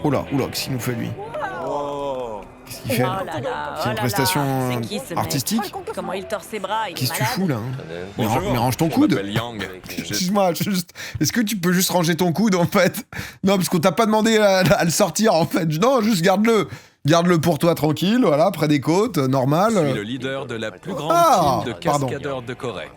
A: Oula, qu'est-ce qu'il nous fait, lui? Qu'est-ce qu'il fait?
F: Oh là là,
A: C'est une prestation
F: C'est qui, ce mec?
A: artistique?
F: Comment il tord ses bras? Il est
A: Qu'est-ce que tu
F: malade.
A: fous, là, hein? Mais
G: Bonjour.
A: range ton
G: Je
A: coude.
G: m'appelle Yang.
A: Excuse-moi, juste... Est-ce que tu peux juste ranger ton coude, en fait? Non, parce qu'on t'a pas demandé à le sortir, en fait. Non, juste garde-le. Garde-le pour toi, tranquille, voilà, près des côtes, normal.
G: Je suis le leader de la plus grande
A: Ah,
G: team de
A: pardon.
G: cascadeurs de Corée.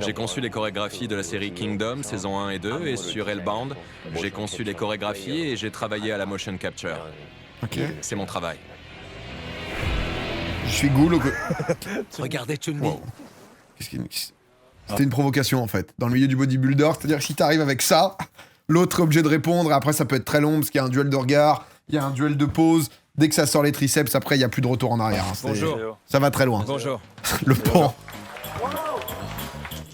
G: J'ai conçu les chorégraphies de la série Kingdom, saison 1 et 2, et sur Hellbound, j'ai conçu les chorégraphies et j'ai travaillé à la motion capture.
A: Ok.
G: C'est mon travail.
A: Je suis Ghoul.
L: Regardez Chun-Li.
A: Wow. C'était une provocation, en fait. Dans le milieu du bodybuilder, c'est-à-dire que si t'arrives avec ça, L'autre est obligé de répondre. Et après, ça peut être très long parce qu'il y a un duel de regard, il y a un duel de pause. Dès que ça sort les triceps, après, il n'y a plus de retour en arrière. Hein.
J: Bonjour.
A: Ça va très loin.
J: Bonjour.
A: Le pan.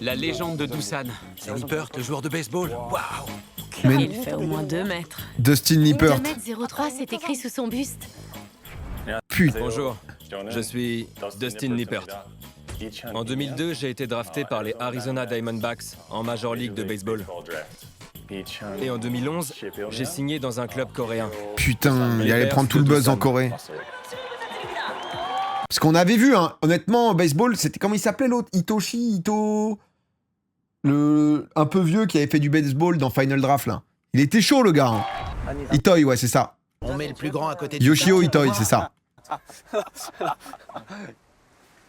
E: La légende de Doosan.
L: C'est Lippert, le joueur de baseball. Waouh.
A: Mais
F: Il fait au moins 2 mètres.
A: Dustin Lippert.
I: 2,03 m, c'est écrit sous son buste.
A: Putain.
J: Bonjour. Je suis Dustin Lippert. En 2002, j'ai été drafté par les Arizona Diamondbacks en Major League de baseball. Et en 2011, j'ai signé dans un club coréen.
A: Putain, il allait prendre tout le buzz en Corée. Parce qu'on avait vu, hein, honnêtement, baseball, c'était comment il s'appelait l'autre? Ito... Le... Un peu vieux qui avait fait du baseball dans Final Draft, là. Il était chaud, le gars. Hein. Itoi, ouais, c'est ça.
C: On met le plus grand à côté de
A: Yoshio Itoi, c'est ça.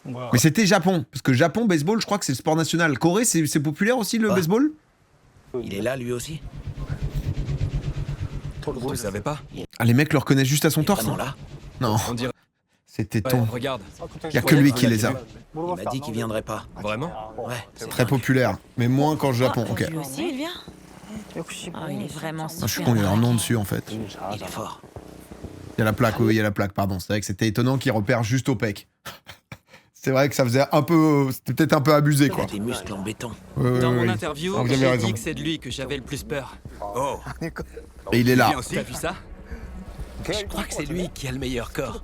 A: Mais c'était Japon. Parce que Japon, baseball, je crois que c'est le sport national. Corée, c'est populaire aussi, le baseball?
C: Il est là, lui aussi.
J: Tu savais pas?
A: Ah, les mecs le reconnaissent juste à son torse.
C: Vraiment là?
A: Non.
J: On dirait...
A: C'était
J: Ouais,
A: ton.
J: regarde.
A: Il y a que lui qui les a.
C: Il m'a dit qu'il viendrait pas.
J: Vraiment?
C: Ouais.
A: C'est très populaire. Mais moins qu'en Japon. Ok.
F: Lui aussi, il vient. Oh, il est vraiment super.
A: Ah, je suis con, il y a leur nom dessus, en fait.
C: Il est fort.
A: Il y a la plaque, oui, il y a la plaque, pardon. C'est vrai que c'était étonnant qu'il repère juste au pec. C'est vrai que ça faisait un peu... C'était peut-être un peu abusé, quoi.
C: Des muscles en béton.
H: Dans mon interview,
A: Ah, vous avez
H: j'ai
A: raison.
H: dit que c'est de lui que j'avais le plus peur.
J: Oh.
A: Et il est là.
H: T'as vu ça?
L: Je crois que c'est lui qui a le meilleur corps.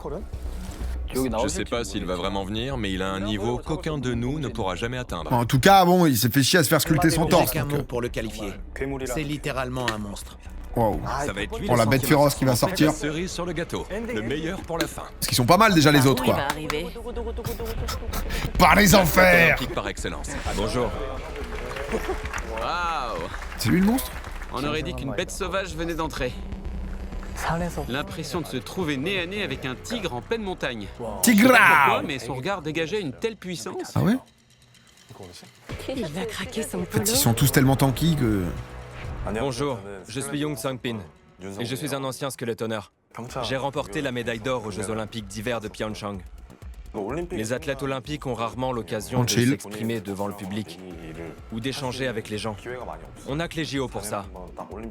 G: Je sais pas s'il va vraiment venir, mais il a un niveau qu'aucun de nous ne pourra jamais atteindre.
A: En tout cas, bon, il s'est fait chier à se faire sculpter son
C: J'ai
A: torse.
C: qu'un
A: donc,
C: mot pour le qualifier. C'est littéralement un monstre.
A: Waouh.
G: Ça va être lui.
A: Pour la bête féroce qui va sortir.
G: La cerise sur le gâteau. Le meilleur pour la fin.
A: Parce qu'ils sont pas mal déjà les autres,
F: Il
A: quoi.
F: va arriver.
A: Par les enfers.
G: Olympique par excellence.
J: Bonjour.
E: Waouh!
A: C'est lui le monstre?
E: On aurait dit qu'une bête sauvage venait d'entrer. L'impression de se trouver nez à nez avec un tigre en pleine montagne.
A: Tigra.
E: Pourquoi, mais son regard dégageait une telle puissance.
A: Ah ouais?
K: Il va craquer son
A: En
K: polo.
A: fait, ils sont tous tellement tanky que...
J: Bonjour. Je suis Young Sang-pin. Et je suis un ancien skeletonneur. J'ai remporté la médaille d'or aux Jeux Olympiques d'hiver de Pyeongchang. Les athlètes olympiques ont rarement l'occasion
A: On
J: de
A: chill.
J: s'exprimer devant le public ou d'échanger avec les gens. On n'a que les JO pour ça.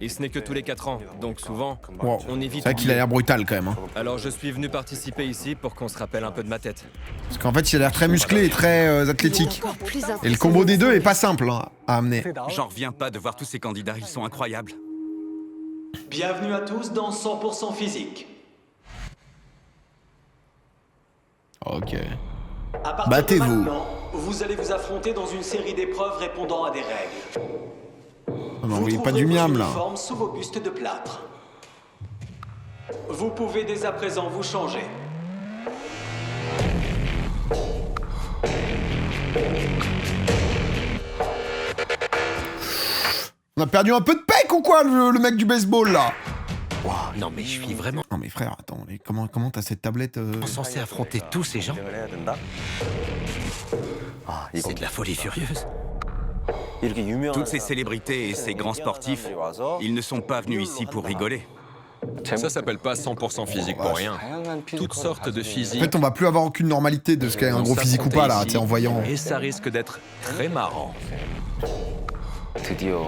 J: Et ce n'est que tous les 4 ans, donc souvent,
A: Wow.
J: on évite.
A: C'est vrai qu'il a l'air brutal, quand même. Hein.
J: Alors je suis venu participer ici pour qu'on se rappelle un peu de ma tête.
A: Parce qu'en fait, il a l'air très musclé et très athlétique.
K: Encore plus
A: Et le combo des deux est pas simple hein, à amener.
D: J'en reviens pas de voir tous ces candidats, ils sont incroyables.
B: Bienvenue à tous dans 100% physique.
A: Ok.
B: À partir de
A: Battez-vous.
B: maintenant, vous allez vous affronter dans une série d'épreuves répondant à des règles.
A: Non, mais envoyez pas du miam, là.
B: Uniformes sous vos bustes de plâtre. Vous pouvez dès à présent vous changer.
A: On a perdu un peu de pec ou quoi, le mec du baseball, là?
L: Non mais je suis vraiment
A: Non mais frère, attends, comment t'as cette tablette
L: censé affronter tous ces gens. C'est de la folie furieuse.
D: Toutes ces célébrités et ces grands sportifs, ils ne sont pas venus ici pour rigoler.
G: Ça s'appelle pas 100% physique pour rien. Toutes sortes de
A: En
G: physiques.
A: fait, on va plus avoir aucune normalité de ce qu'est un gros physique ou pas, là, tu sais, en voyant...
G: Et ça risque d'être très marrant.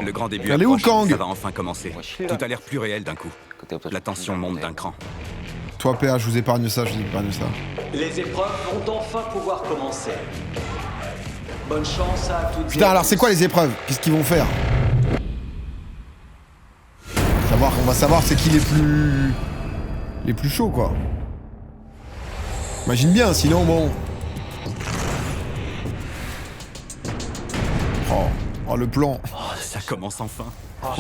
D: Le grand début
A: Allez où,
D: approche,
A: Kang?
D: ça va enfin commencer. Tout a l'air plus réel d'un coup. La tension monte d'un cran.
A: Toi, PA, je vous épargne ça, je vous épargne ça.
B: Les épreuves vont enfin pouvoir commencer. Bonne chance à toutes et
A: Putain,
B: à
A: alors
B: tous.
A: c'est quoi les épreuves? Qu'est-ce qu'ils vont faire? On va savoir c'est qui les plus chauds, quoi. Imagine bien, sinon, bon... Oh, le plan.
D: Oh, ça commence enfin.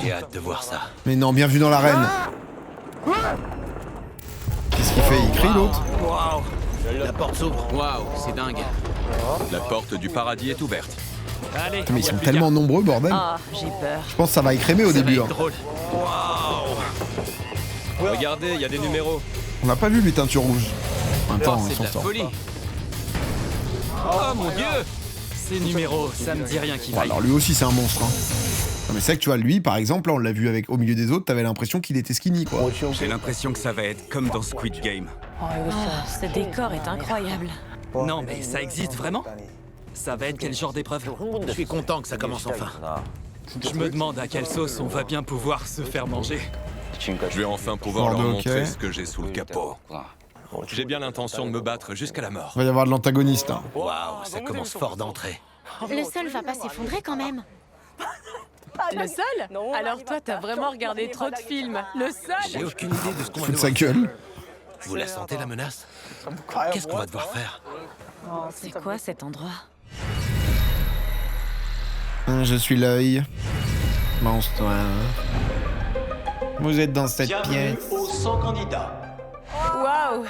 L: J'ai hâte de voir ça.
A: Mais non, bienvenue dans l'arène. Qu'est-ce qu'il fait? Il crie, l'autre?
E: Waouh!
C: La porte s'ouvre.
E: Waouh, c'est dingue.
G: La porte du paradis est ouverte.
E: Allez,
A: Mais ils sont tellement nombreux, bordel.
F: Oh, j'ai peur.
A: Je pense que ça va écrémer au début. Hein.
J: Drôle. Regardez, il y a des numéros.
A: On n'a pas vu les teintures rouges. En même temps, ils
E: C'est
A: s'en
E: de la
A: sortent.
E: folie. Oh mon dieu!
H: Ces numéros, ça me dit rien qui
A: Bon,
H: vaille.
A: alors lui aussi, c'est un monstre. Hein. Non, mais c'est vrai que tu vois, lui, par exemple, là, on l'a vu avec au milieu des autres, t'avais l'impression qu'il était skinny, quoi.
D: J'ai l'impression que ça va être comme dans Squid Game.
F: Oh, ce décor est incroyable.
H: Non, mais ça existe vraiment? Ça va être quel genre d'épreuve?
C: Je suis content que ça commence enfin.
H: Je me demande à quelle sauce on va bien pouvoir se faire manger.
G: Je vais enfin pouvoir leur
A: Ok.
G: montrer ce que j'ai sous le capot. J'ai bien l'intention de me battre jusqu'à la mort.
A: Il va y avoir de l'antagoniste. Hein.
C: Waouh, ça commence fort d'entrée.
I: Le sol va pas s'effondrer quand même.
K: Le sol? Alors toi, t'as vraiment regardé trop de films. Le
C: J'ai
K: sol?
C: aucune idée de ce qu'on va
A: Fout de sa
C: devoir
A: gueule.
C: faire. Vous la sentez, la menace? Qu'est-ce qu'on va devoir faire?
F: C'est quoi cet endroit?
A: Je suis l'œil. Mange-toi. Vous êtes dans cette
B: Bienvenue
A: pièce.
B: aux 100 candidats.
K: Waouh!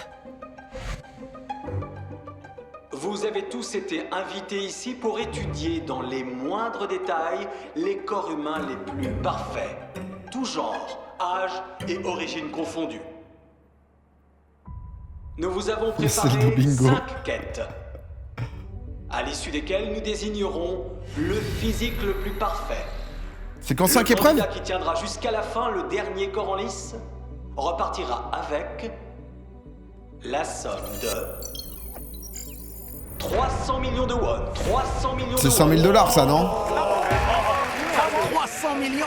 B: Vous avez tous été invités ici pour étudier dans les moindres détails les corps humains les plus parfaits. Tout genre, âge et origine confondues. Nous vous avons
A: C'est le
B: préparé
A: bingo.
B: 5 quêtes, à l'issue desquelles nous désignerons le physique le plus parfait.
A: C'est qu'en 5
B: Le
A: épreuves?
B: candidat qui tiendra jusqu'à la fin le dernier corps en lice repartira avec la somme de 300 millions de won. 300 millions de
A: C'est 100 000 $, ça, non?
C: 300 millions!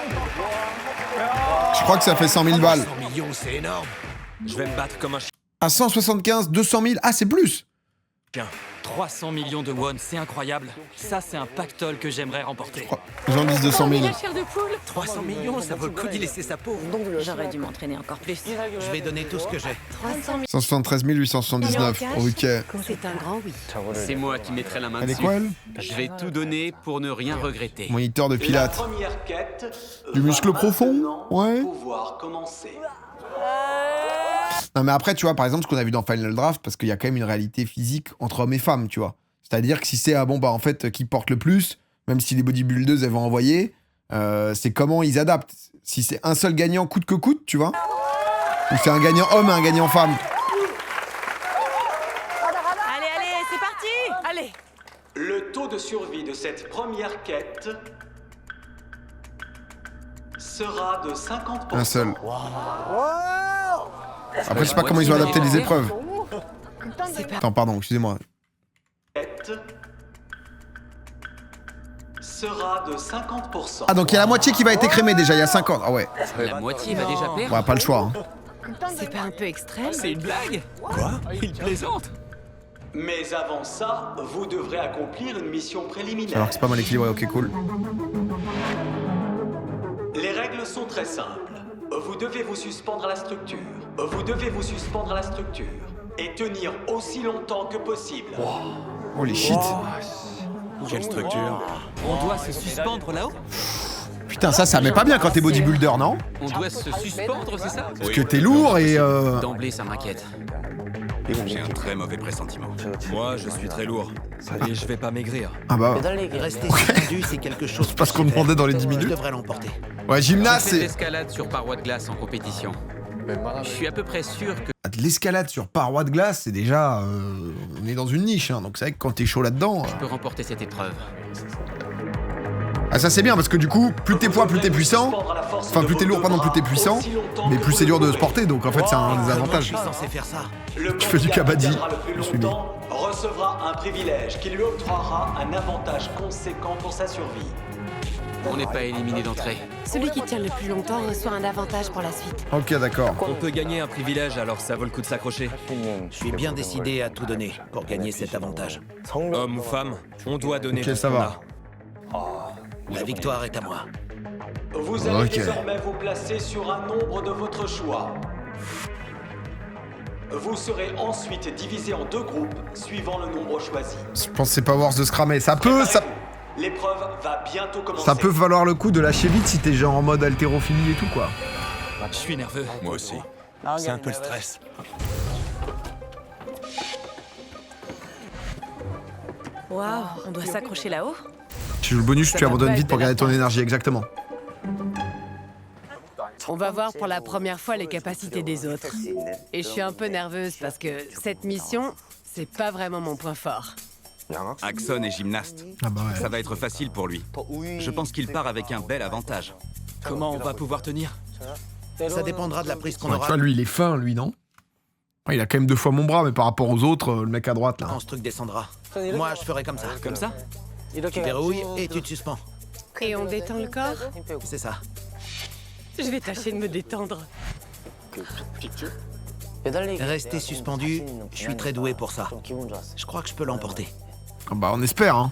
A: Je crois que ça fait 100 000 balles.
C: 100 millions, c'est énorme!
J: Je vais me battre comme un chien.
A: À 175, 200 000. Ah, c'est plus.
H: 300 millions de won, c'est incroyable. Ça, c'est un pactole que j'aimerais remporter.
A: J'en dis 200 000.
K: La chair de poule!
C: 300 millions, ça vaut le coup d'y laisser sa peau.
F: J'aurais dû m'entraîner encore plus.
C: Je vais donner tout ce que j'ai.
K: 300
A: 173 879. Ok.
K: C'est un grand oui.
E: C'est moi qui mettrai la main
A: Elle est
E: dessus.
A: quoi, elle?
E: Je vais tout donner pour ne rien regretter.
A: Moniteur de
B: La
A: pilates.
B: première quête
A: Du
B: va
A: muscle profond?
B: maintenant
A: Ouais.
B: pouvoir commencer.
A: Non, mais après, tu vois, par exemple, ce qu'on a vu dans Final Draft, parce qu'il y a quand même une réalité physique entre hommes et femmes, tu vois. C'est-à-dire que si c'est, bon, bah, en fait, qui porte le plus, même si les bodybuilders, elles vont envoyer, c'est comment ils adaptent. Si c'est un seul gagnant coûte que coûte, tu vois. Ou c'est un gagnant homme et un gagnant femme.
K: Allez, allez, c'est parti! Allez!
B: Le taux de survie de cette première quête sera de 50%.
A: Un seul. Après, je sais pas comment ils ont adapté les épreuves.
K: C'est pas...
A: Attends, pardon, excusez-moi.
B: Quête sera de 50%.
A: Ah, donc il y a la moitié qui va être écrémée déjà, il y a 50. Ah ouais.
E: La moitié va déjà perdre.
A: Ouais, pas le choix. Hein.
K: C'est pas un peu extrême?
E: C'est une blague. Quoi? Il plaisante.
B: Mais avant ça, vous devrez accomplir une mission préliminaire.
A: Alors que c'est pas mal équilibré, ok, cool.
B: Les règles sont très simples. Vous devez vous suspendre à la structure. Vous devez vous suspendre à la structure. Et tenir aussi longtemps que possible.
A: Holy shit.
J: Quelle structure.
H: On doit se suspendre là-haut?
A: Putain, ça met pas bien quand t'es bodybuilder, non?
E: On doit se suspendre, c'est ça?
A: Parce que t'es lourd et
E: D'emblée, ça m'inquiète.
D: J'ai un très mauvais pressentiment.
J: Moi, je suis très lourd. Et je vais pas maigrir.
A: Ah bah.
C: Rester suspendu, c'est quelque chose.
A: C'est pas ce qu'on demandait dans les 10
C: Je
A: minutes.
C: devrais l'emporter.
A: Ouais,
E: J'ai
A: gymnase,
E: fait de
A: c'est.
E: l'escalade sur paroi de glace en compétition. Je suis à peu près sûr que
A: De l'escalade sur paroi de glace, c'est déjà. On est dans une niche, hein, donc c'est vrai que quand t'es chaud là-dedans.
E: je peux remporter cette épreuve.
A: Ah, ça c'est bien parce que du coup, plus t'es poids, plus t'es puissant. Enfin, plus t'es lourd, pardon, plus t'es puissant. Mais plus c'est dur de se porter, donc en fait, c'est un des avantages.
C: Je suis censé faire ça.
B: Le
A: Tu fais du
B: candidat qui
A: kabaddi.
B: tiendra le plus
A: Je suis bien.
B: longtemps recevra un privilège qui lui octroiera un avantage conséquent pour sa survie.
E: On n'est pas éliminé d'entrée.
K: Celui qui tient le plus longtemps reçoit un avantage pour la suite.
A: Ok, d'accord.
J: On peut gagner un privilège, alors ça vaut le coup de s'accrocher.
C: Je suis bien décidé à tout donner pour gagner cet avantage.
J: Homme ou femme, on doit donner
A: Ok,
J: tout ce
A: ça
J: qu'on
A: va.
J: a.
C: La victoire est à moi.
B: Vous allez
A: Ok.
B: désormais vous placer sur un nombre de votre choix. Vous serez ensuite divisé en 2 groupes suivant le nombre choisi.
A: Je pense que c'est pas Wars de scrammer. Ça peut
B: L'épreuve va bientôt commencer.
A: ça peut valoir le coup de lâcher vite si t'es genre en mode haltérophilie et tout, quoi.
H: Je suis nerveux.
G: Moi aussi. C'est un peu le stress.
F: Waouh, on doit s'accrocher là-haut?
A: Tu joues le bonus, tu abandonnes vite pour garder ton énergie, exactement.
K: On va voir pour la première fois les capacités des autres. Et je suis un peu nerveuse parce que cette mission, c'est pas vraiment mon point fort.
D: Axon est gymnaste.
A: Ah bah ouais.
D: Ça va être facile pour lui. Je pense qu'il part avec un bel avantage.
H: Comment on va pouvoir tenir?
C: Ça dépendra de la prise qu'on
A: Ouais, tu
C: aura
A: vois, lui, il est fin, lui, non? Ouais, il a quand même 2 fois mon bras, mais par rapport aux autres, le mec à droite, là.
C: quand ce truc descendra. Moi, je ferai comme ça.
H: Comme ça?
C: Tu verrouilles et tu te suspends.
K: Et on détend le corps?
C: C'est ça.
K: Je vais tâcher de me détendre.
C: Rester suspendu, je suis très doué pour ça. Je crois que je peux l'emporter.
A: Ah bah on espère, hein.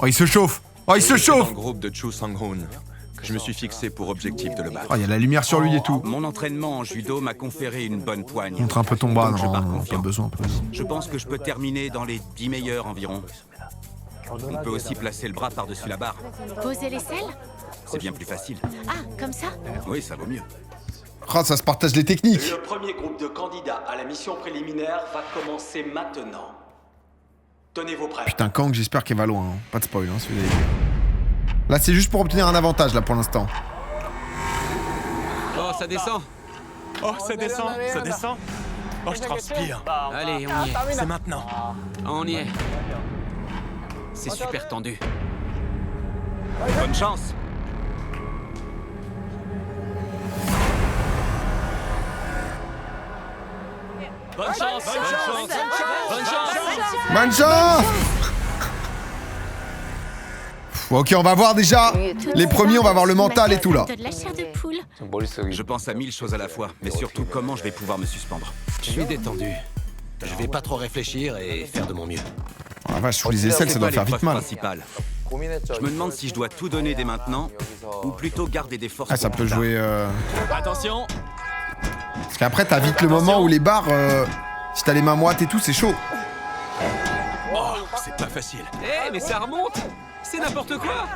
A: Oh, il se chauffe. Oh, il se chauffe.
G: Dans le groupe de Chu Sang-hoon, je me suis fixé pour objectif de le battre.
A: Oh, il y a la lumière sur lui et tout.
D: Mon entraînement en judo m'a conféré une bonne poigne.
A: Montre un peu ton bras,
D: Donc je pars
A: non,
D: confiant.
A: pas besoin.
D: Je pense que je peux terminer dans les 10 meilleurs environ. On peut aussi placer le bras par-dessus la barre.
I: Poser l'aisselle?
D: C'est bien plus facile.
I: Ah, comme ça?
D: Oui, ça vaut mieux.
A: Oh, ça se partage les techniques.
B: Le premier groupe de candidats à la mission préliminaire va commencer maintenant. Tenez-vous prêts.
A: Putain, Kang, j'espère qu'elle va loin. Hein. Pas de spoil, hein, celui-là. Là, c'est juste pour obtenir un avantage, là, pour l'instant.
E: Oh, ça descend.
H: Oh, ça descend, ça descend. Oh, je transpire.
E: Allez, on y est.
H: C'est maintenant.
E: On y est. C'est super tendu.
D: Bonne chance.
H: Bonne chance, bonne chance, bonne chance.
A: Bonne chance. Ok, on va voir déjà les premiers, on va voir le mental et tout là.
I: De la chair de poule.
D: Je pense à 1000 choses à la fois, mais surtout comment je vais pouvoir me suspendre.
L: Je suis détendu. Je vais pas trop réfléchir et faire de mon mieux.
A: Oh la vache, sous les aisselles, ça doit faire vite mal.
D: Principale. Je me demande si je dois tout donner dès maintenant, ou plutôt garder des forces.
A: Ah, ça
D: pour
A: peut
D: plus tard.
A: jouer...
H: Attention.
A: Parce qu'après, t'as vite le moment où les barres... si t'as les mains moites et tout, c'est chaud.
G: Oh, c'est pas facile.
E: Eh, mais ça remonte. C'est n'importe quoi.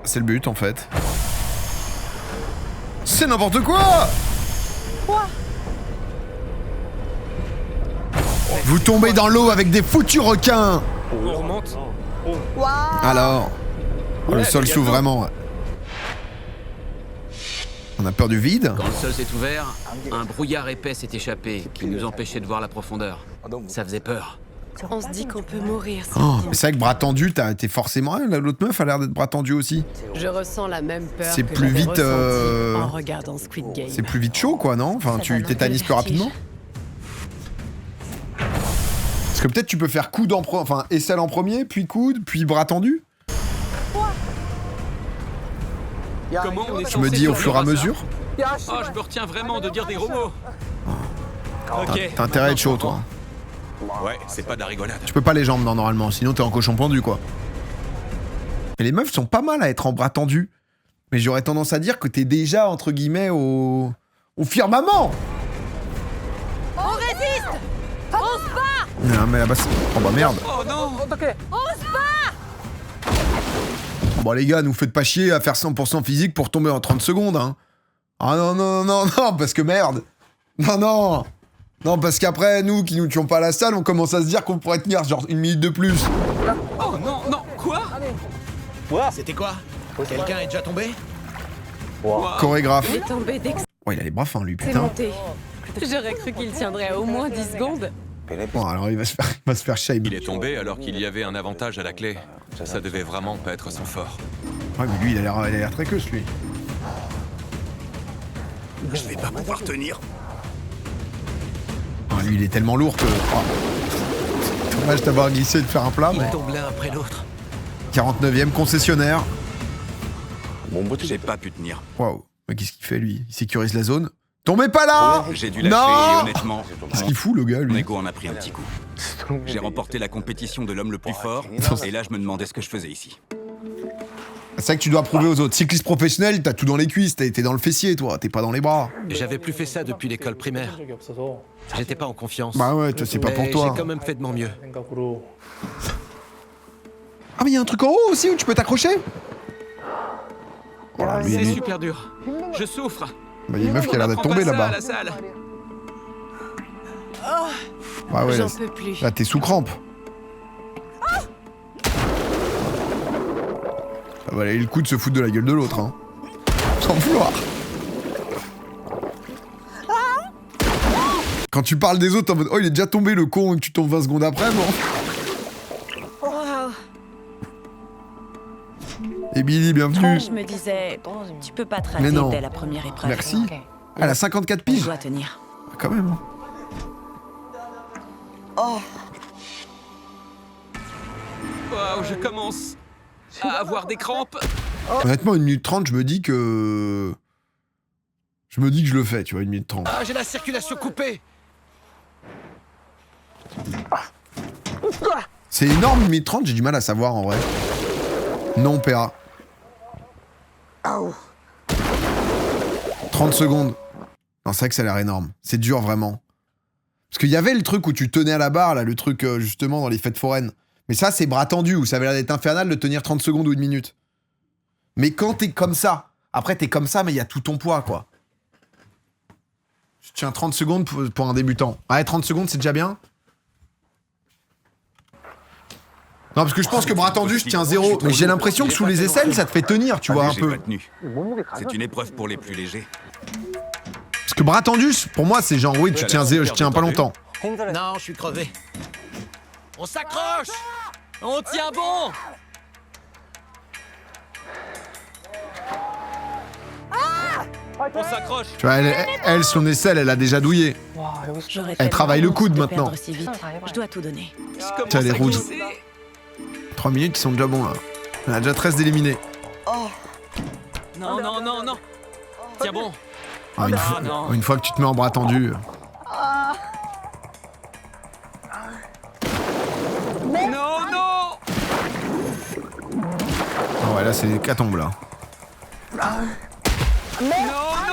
A: C'est le but, en fait. C'est n'importe quoi. Vous tombez dans l'eau avec des foutus requins.
H: On remonte.
A: Alors, le sol s'ouvre vraiment. On a peur du vide.
E: Quand le sol s'est ouvert, un brouillard épais s'est échappé qui nous empêchait de voir la profondeur. Ça faisait peur.
K: On se dit qu'on peut mourir.
A: Oh, mais c'est vrai que bras tendu, t'es forcément... L'autre meuf a l'air d'être bras tendu aussi.
K: Je ressens la même peur.
A: C'est
K: que
A: plus
K: j'avais
A: vite,
K: ressentie en regardant Squid Game.
A: C'est plus vite chaud, quoi, non? Enfin, tu tétanises plus rapidement. Parce que peut-être tu peux faire coude en premier, enfin aisselle en premier, puis coude, puis bras tendu.
E: Comment on est
A: Je me dis au fur et à mesure.
E: Oh, je me retiens vraiment de dire des gros mots. Ok.
A: T'as intérêt à être chaud, toi.
G: Ouais, c'est pas de la rigolade.
A: Tu peux pas les jambes, non, normalement, sinon t'es en cochon pendu, quoi. Mais les meufs sont pas mal à être en bras tendus. Mais j'aurais tendance à dire que t'es déjà, entre guillemets, au firmament.
F: On résiste. On se bat.
A: Non, mais là-bas, oh bah merde.
E: Oh non.
F: On se bat.
A: Bon les gars, nous faites pas chier à faire 100% physique pour tomber en 30 secondes, hein. Ah non, non, non, non, parce que merde. Non, non. Non, parce qu'après, nous qui nous tuons pas à la salle, on commence à se dire qu'on pourrait tenir genre 1 minute de plus.
E: Oh non, non, quoi?
C: C'était quoi? Quelqu'un est déjà tombé?
A: Chorégraphe.
K: Il est tombé dès que
A: Oh, il a les bras fins, lui,
K: c'est
A: putain.
K: monté. J'aurais cru qu'il tiendrait au moins 10 secondes.
A: Bon, alors il va se faire shame.
G: Il est tombé alors qu'il y avait un avantage à la clé. Ça devait vraiment pas être son fort.
A: Ouais, mais lui, il a l'air très queuse, lui.
C: Je vais pas pouvoir tenir.
A: Ah, lui, il est tellement lourd que... Oh. Dommage d'avoir glissé et de faire un plat, mais...
L: Ils tombent l'un après l'autre.
A: 49ème concessionnaire.
D: J'ai pas pu tenir.
A: Waouh. Mais qu'est-ce qu'il fait, lui? Il sécurise la zone. Tombez pas là!
D: J'ai dû lâcher
A: Non!
D: et honnêtement,
A: Qu'est-ce qu'il fout, le gars,
D: mon
A: lui?
D: ego en a pris un petit coup. J'ai remporté la compétition de l'homme le plus fort, et là je me demandais ce que je faisais ici.
A: C'est ça que tu dois prouver aux autres. Cycliste professionnel, t'as tout dans les cuisses, t'es dans le fessier, toi, t'es pas dans les bras.
L: J'avais plus fait ça depuis l'école primaire. J'étais pas en confiance.
A: Bah ouais, c'est pas pour
L: Mais
A: toi.
L: J'ai quand même fait de mon mieux.
A: Ah, mais il y a un truc en haut aussi où tu peux t'accrocher? Voilà, lui,
E: C'est
A: lui.
E: super dur. Je souffre.
A: Bah, il y a une meuf qui a l'air d'être
E: Apprends
A: tombée
E: pas ça
A: là-bas.
E: à la salle.
A: Bah ouais,
K: J'en
A: là,
K: peux plus.
A: là, t'es sous crampe. Ça va aller le coup de se foutre de la gueule de l'autre, hein. Sans vouloir. Quand tu parles des autres en mode oh il est déjà tombé le con et que tu tombes 20 secondes après, bon.
F: Waouh.
A: Et Billy, bienvenue.
F: Je me disais, tu peux pas te
A: Mais
F: rater
A: non.
F: dès la première épreuve.
A: Merci. Elle a 54
F: Je
A: piges.
F: dois tenir.
A: Quand même.
E: Waouh, je commence à avoir des crampes.
A: Honnêtement, 1 minute 30, je me dis que je le fais, tu vois, 1 minute 30.
L: Ah, j'ai la circulation coupée.
A: C'est énorme, 1 minute 30, j'ai du mal à savoir en vrai. Non, PA. 30 secondes. Non, c'est vrai que ça a l'air énorme. C'est dur, vraiment. Parce qu'il y avait le truc où tu tenais à la barre, là, le truc, justement, dans les fêtes foraines. Mais ça, c'est bras tendu, où ça avait l'air d'être infernal de tenir 30 secondes ou 1 minute. Mais quand t'es comme ça, après t'es comme ça, mais il y a tout ton poids, quoi. Je tiens 30 secondes pour un débutant. Ouais, 30 secondes, c'est déjà bien. Non, parce que je pense que bras tendu, je tiens 0. Mais j'ai l'impression que sous les aisselles, ça te fait tenir, tu vois, un peu.
D: C'est une épreuve pour les plus légers.
A: Parce que bras tendu, pour moi, c'est genre, oui, tu tiens 0, je tiens pas longtemps.
L: Non, je suis crevé.
H: On s'accroche. On tient bon. On s'accroche.
A: Tu vois, elle, son aisselle, elle a déjà douillé. Elle travaille le coude maintenant.
F: Je dois tout donner.
A: Tiens, les rouges. 3 minutes, ils sont déjà bons là. On a déjà 13 d'éliminés.
H: Non, non, non, non. Tiens bon.
A: Ah, une fois que tu te mets en bras tendu.
H: Non, non.
A: Ah ouais, là, c'est hécatombe là.
H: Non, non.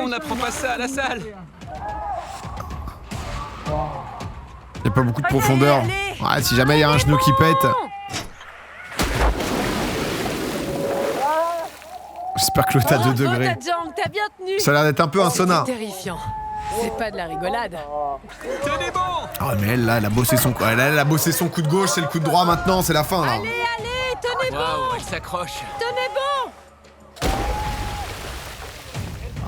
H: On n'apprend pas ça à la salle.
A: Y'a pas beaucoup de profondeur. Ouais, si jamais il y a un genou qui pète. J'espère que l'autre a 2 degrés.
K: T'as bien tenu.
A: Ça a l'air d'être un peu un sauna.
K: C'est terrifiant. C'est pas de la rigolade.
H: Tenez bon.
A: Ah mais elle là, elle a bossé son coup. Elle a bossé son coup de gauche, c'est le coup de droit maintenant, c'est la fin là.
K: Allez, tenez
H: Waouh,
K: bon.
H: elle s'accroche.
K: Tenez bon.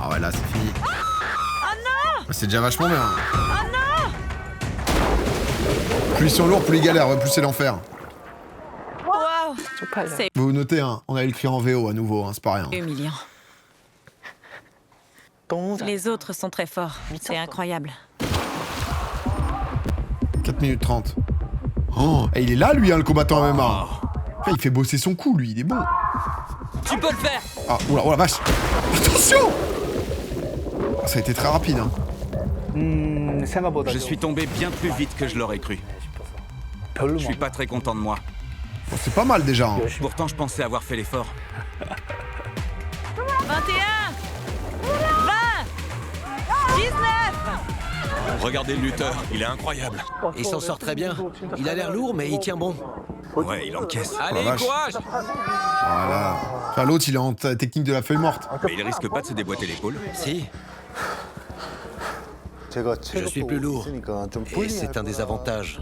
A: Ah ouais, là c'est fini.
K: Oh non.
A: C'est déjà vachement bien.
K: Oh non.
A: Plus ils sont lourds, plus ils galèrent, plus c'est l'enfer.
F: Waouh.
A: Vous notez, hein, on a écrit en VO à nouveau, hein, c'est pas rien.
F: Humiliant. Les autres sont très forts. C'est incroyable.
A: 4 minutes 30. Oh, et il est là, lui, hein, le combattant MMA. Après, il fait bosser son cou, lui, il est bon.
H: Tu peux le faire.
A: Ah, oula, oh la vache. Attention. Ça a été très rapide, hein.
D: Je suis tombé bien plus vite que je l'aurais cru. Je suis pas très content de moi.
A: Bon, c'est pas mal, déjà. Hein.
D: Pourtant, je pensais avoir fait l'effort.
F: 21 20 19
G: Regardez le lutteur, il est incroyable.
L: Il s'en sort très bien. Il a l'air lourd, mais il tient bon.
D: Ouais, il encaisse.
H: Allez,
A: vache.
H: courage.
A: Voilà. Enfin, l'autre, il est en technique de la feuille morte.
D: Mais il risque pas de se déboîter l'épaule.
L: Si. Je suis plus lourd. Et c'est un des avantages.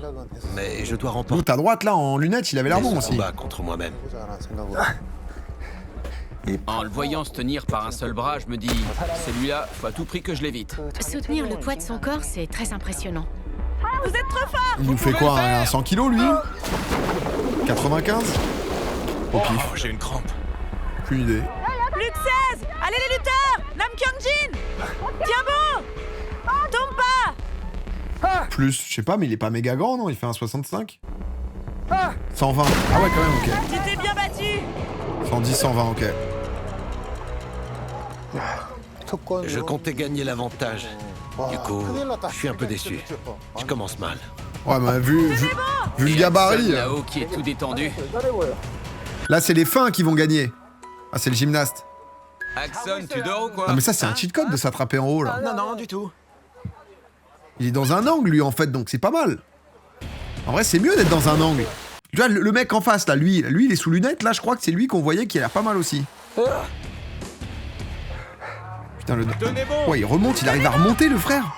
L: Mais je dois remporter.
A: L'autre à droite, là, en lunettes, il avait l'air bon aussi.
L: combat contre moi-même.
E: En le voyant se tenir par un seul bras, je me dis, celui-là, faut à tout prix que je l'évite.
I: Soutenir le poids de son corps, c'est très impressionnant.
F: Vous êtes trop fort.
A: Il nous fait quoi, un 100 kilos, lui 95 Au pif.
G: Oh, j'ai une crampe.
A: Plus idée.
F: Plus que 16. Allez les lutteurs. Nam Kyung-jin. Tiens bon. Tombe pas.
A: Plus, je sais pas, mais il est pas méga grand, non? Il fait un 65 120. Ah ouais, quand même, ok.
F: Tu t'es bien battu.
A: 110, 120, ok.
L: Je comptais gagner l'avantage. Du coup, je suis un peu déçu. Je commence mal.
A: Ouais, bah vu le gabarit.
E: Là-haut qui est tout détendu.
A: Là, c'est les fins qui vont gagner. Ah, c'est le gymnaste.
E: Axon, tu dors ou quoi?
A: Ah, mais ça, c'est un cheat code de s'attraper en haut, là.
L: Non, non, du tout.
A: Il est dans un angle, lui, en fait, donc c'est pas mal. En vrai, c'est mieux d'être dans un angle. Tu vois, le mec en face, là, lui, il est sous lunettes. Là, je crois que c'est lui qu'on voyait qui a l'air pas mal aussi. Putain, le... Ouais, il remonte, il arrive à remonter, le frère.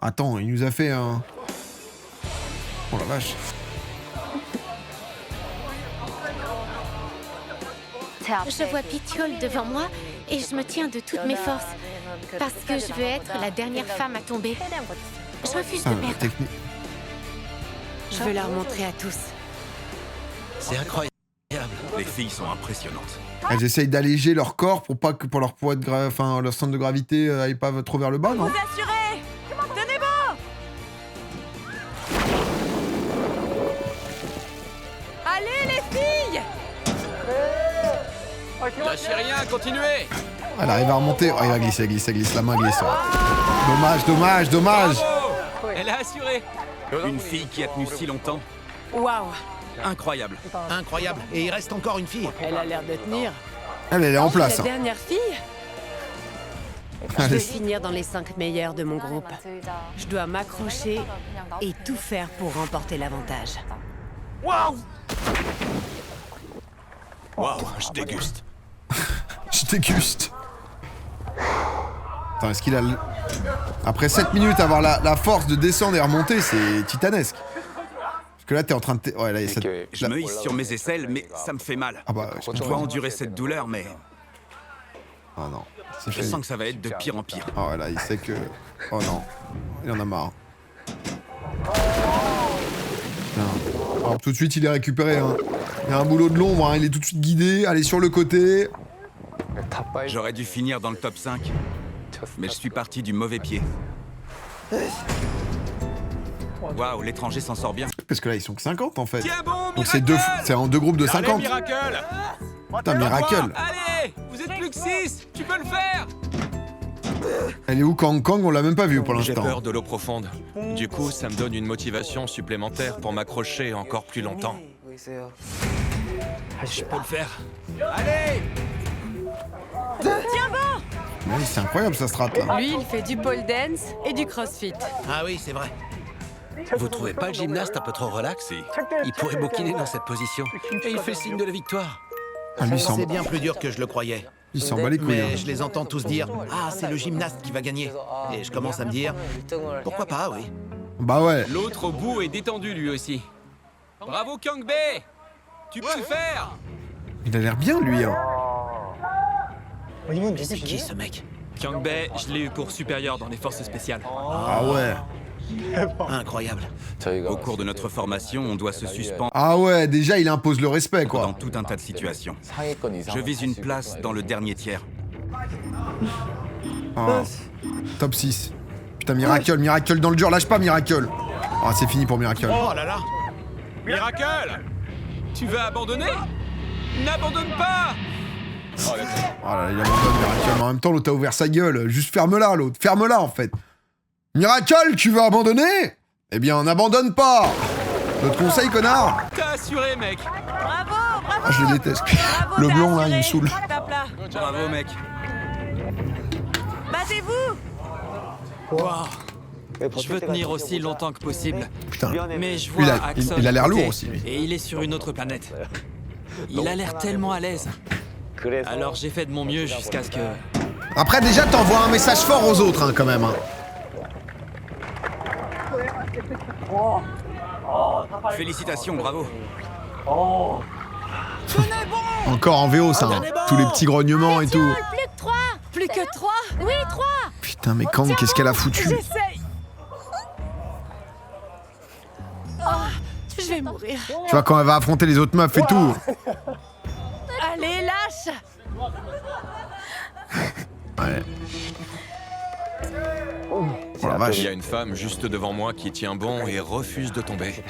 A: Attends, il nous a fait un... Oh la vache.
I: Je vois Pitiol devant moi et je me tiens de toutes mes forces. Parce que je veux être la dernière femme à tomber. Je refuse de perdre.
K: Je veux leur montrer à tous.
L: C'est incroyable.
D: Les filles sont impressionnantes.
A: Elles essayent d'alléger leur corps pour pas que pour leur poids de leur centre de gravité aille pas trop vers le bas, non?
F: Vous assurez! Tenez bon!
K: Allez les filles!
E: Lâchez rien, continuez.
A: Elle arrive à remonter. Oh, il va glisser, la main glisse. Ouais. Dommage.
E: Elle a assuré.
D: Une fille qui a tenu si longtemps.
K: Waouh!
D: Incroyable.
C: Incroyable. Et il reste encore une fille.
K: Elle a l'air de tenir.
A: Elle est en place.
K: La
A: Hein.
K: dernière fille? Je veux finir dans les 5 meilleurs de mon groupe. Je dois m'accrocher et tout faire pour remporter l'avantage.
D: Waouh, je déguste.
A: Je déguste. Attends, est-ce qu'il a... Après 7 minutes, avoir la force de descendre et remonter, c'est titanesque. Parce que là, t'es en train de... Ouais, là,
D: Je me hisse sur mes aisselles, mais ça me fait mal.
A: Ah bah,
D: je dois endurer cette douleur, mais...
A: Ah non.
D: Je sens que ça va être de pire en pire.
A: Ah ouais, là, il sait que... Oh non. Il en a marre. Non. Alors, tout de suite, il est récupéré. Hein. Il y a un boulot de l'ombre, hein. Il est tout de suite guidé. Allez sur le côté.
D: J'aurais dû finir dans le top 5. Mais je suis parti du mauvais pied. Waouh, l'étranger s'en sort bien.
A: Parce que là, ils sont que 50 en fait.
E: Tiens bon,
A: donc c'est en 2 groupes de 50.
E: Allez, Miracle.
A: Putain, Miracle.
E: Allez, vous êtes plus que 6. Tu peux le faire.
A: Elle est où Kang Kang? On l'a même pas vu pour
J: J'ai
A: l'instant.
J: peur de l'eau profonde. Du coup, ça me donne une motivation supplémentaire pour m'accrocher encore plus longtemps.
E: Je peux le faire.
D: Allez!
F: Tiens bon!
A: Oui, c'est incroyable sa strat là.
K: Lui, il fait du pole dance et du crossfit.
C: Ah oui, c'est vrai.
L: Vous trouvez pas le gymnaste un peu trop relax? Il pourrait bouquiner dans cette position. Et il fait signe de la victoire.
A: Ah, lui,
C: C'est bien plus dur que je le croyais.
A: il s'en bat les couilles.
C: Mais
A: Hein.
C: je les entends tous dire « Ah, c'est le gymnaste qui va gagner !» Et je commence à me dire « Pourquoi pas, oui !»
A: Bah ouais.
E: L'autre au bout est détendu lui aussi. Bravo Kyung-bae. Tu peux le faire.
A: Il a l'air bien lui. Hein.
C: C'est qui ce mec?
H: Kyung-bae, je l'ai eu pour supérieur dans les forces spéciales.
A: Ah ouais.
C: Incroyable.
D: Au cours de notre formation, on doit se suspendre
A: Ah ouais, déjà il impose le respect
D: dans
A: quoi.
D: tout un tas de situations. Je vise une place dans le dernier tiers.
A: Ah. Top 6. Putain, Miracle dans le dur, lâche pas Miracle. Ah, c'est fini pour Miracle.
E: Oh là là. Miracle. Tu vas abandonner? N'abandonne pas.
A: Oh là, il abandonne Miracle, mais en même temps l'autre a ouvert sa gueule. Juste ferme-la l'autre, ferme-la en fait. Miracle, tu veux abandonner? Eh bien, n'abandonne pas. Notre conseil, connard.
E: T'as assuré, mec.
F: Bravo!
A: Ah, je le déteste.
F: Bravo,
A: Le
F: t'as
A: blond là,
F: assuré.
A: il me saoule.
F: Tape là.
E: Bravo, mec.
F: Battez-vous!
H: Je veux tenir aussi longtemps que possible.
A: Putain.
H: Mais je vois Axel
A: il a l'air
H: à côté,
A: lourd aussi, lui.
H: Et il est sur une autre planète. Il a l'air tellement à l'aise. Alors j'ai fait de mon mieux jusqu'à ce que...
A: Après, déjà, t'envoies un message fort aux autres, hein, quand même. Hein.
D: Félicitations, bravo.
A: Encore en VO, ça. Hein. Tous les petits grognements et tout.
I: Plus que 3!
K: Plus que 3?
I: Oui, 3!
A: Putain, mais Kang, qu'est-ce qu'elle a foutu?
K: J'essaye. Oh, je vais mourir.
A: Tu vois, quand elle va affronter les autres meufs et tout.
K: Allez, lâche.
A: Ouais. Oh la vache.
J: Il y a une femme juste devant moi qui tient bon et refuse de tomber.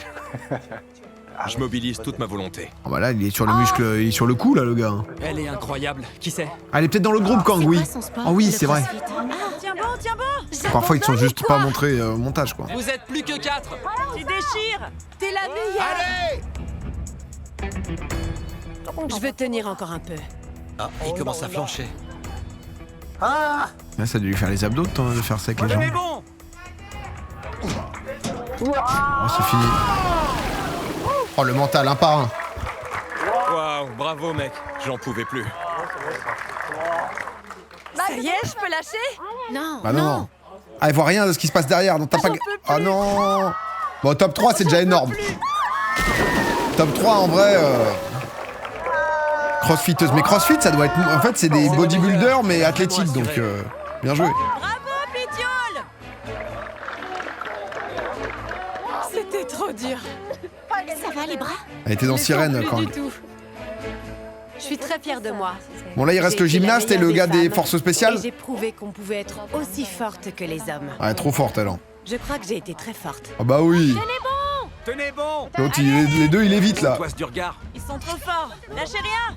J: Je mobilise toute ma volonté.
A: Oh bah là, il est sur le muscle, il est sur le cou, là, le gars.
H: Elle est incroyable. Qui c'est?
A: Ah, elle est peut-être dans le groupe, Kang, oui. Oh oui, c'est vrai.
F: Tiens bon, tiens bon!
A: Parfois, ils te sont juste pas montrés au montage, quoi.
H: Vous êtes plus que 4.
F: Tu déchires!
K: T'es la meilleure.
D: Allez!
K: Je veux tenir encore un peu.
L: Ah, il commence à flancher.
A: Là, ça a dû lui faire les abdos de faire ça avec les jambes.
E: Mais bon.
A: Oh, c'est fini. Oh, le mental, un par un.
J: Waouh, bravo mec, j'en pouvais plus.
K: Ça y est, je peux lâcher?
I: Non,
A: Bah non. Ah, elle voit rien de ce qui se passe derrière, donc t'as pas... Ah non. Bon, top 3, c'est déjà énorme. Top 3, en vrai... Crossfiteuse. Mais crossfit, ça doit être... En fait, c'est des bodybuilders, mais athlétiques, donc... Bien joué.
F: Bravo, Pétiole!
K: C'était trop dur.
I: ça va les bras?
A: Elle était dans
K: Je les
A: Sirène,
K: sens plus
A: quand
K: du
A: même.
K: tout. Je suis très fière de moi.
A: Bon, là, il reste le gymnaste et le gars des forces spéciales.
K: Et j'ai prouvé qu'on pouvait être aussi forte que les hommes.
A: Ouais, trop forte, alors.
K: Je crois que j'ai été très forte.
A: Ah bah oui.
D: Tenez bon.
A: L'autre, les deux, il évite, là.
D: Toise du regard.
F: Ils sont trop forts. Lâchez rien.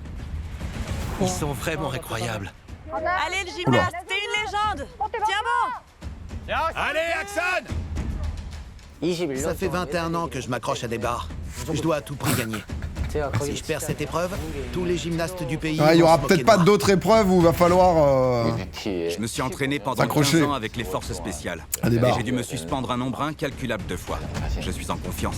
L: Ils sont vraiment incroyables.
F: Allez, le gymnaste, t'es une légende. Tiens bon.
D: Allez, Axon.
C: Ça fait 21 ans que je m'accroche à des barres. Je dois à tout prix gagner. Si je perds cette épreuve, tous les gymnastes du pays...
A: Ah, il y aura
C: vont se
A: peut-être
C: moquer
A: pas
C: de moi.
A: d'autres épreuves où il va falloir...
D: Je me suis entraîné pendant 15
A: S'accrocher.
D: ans avec les forces spéciales.
A: À des
D: Et
A: barres.
D: j'ai dû me suspendre un nombre incalculable de fois. Je suis en confiance.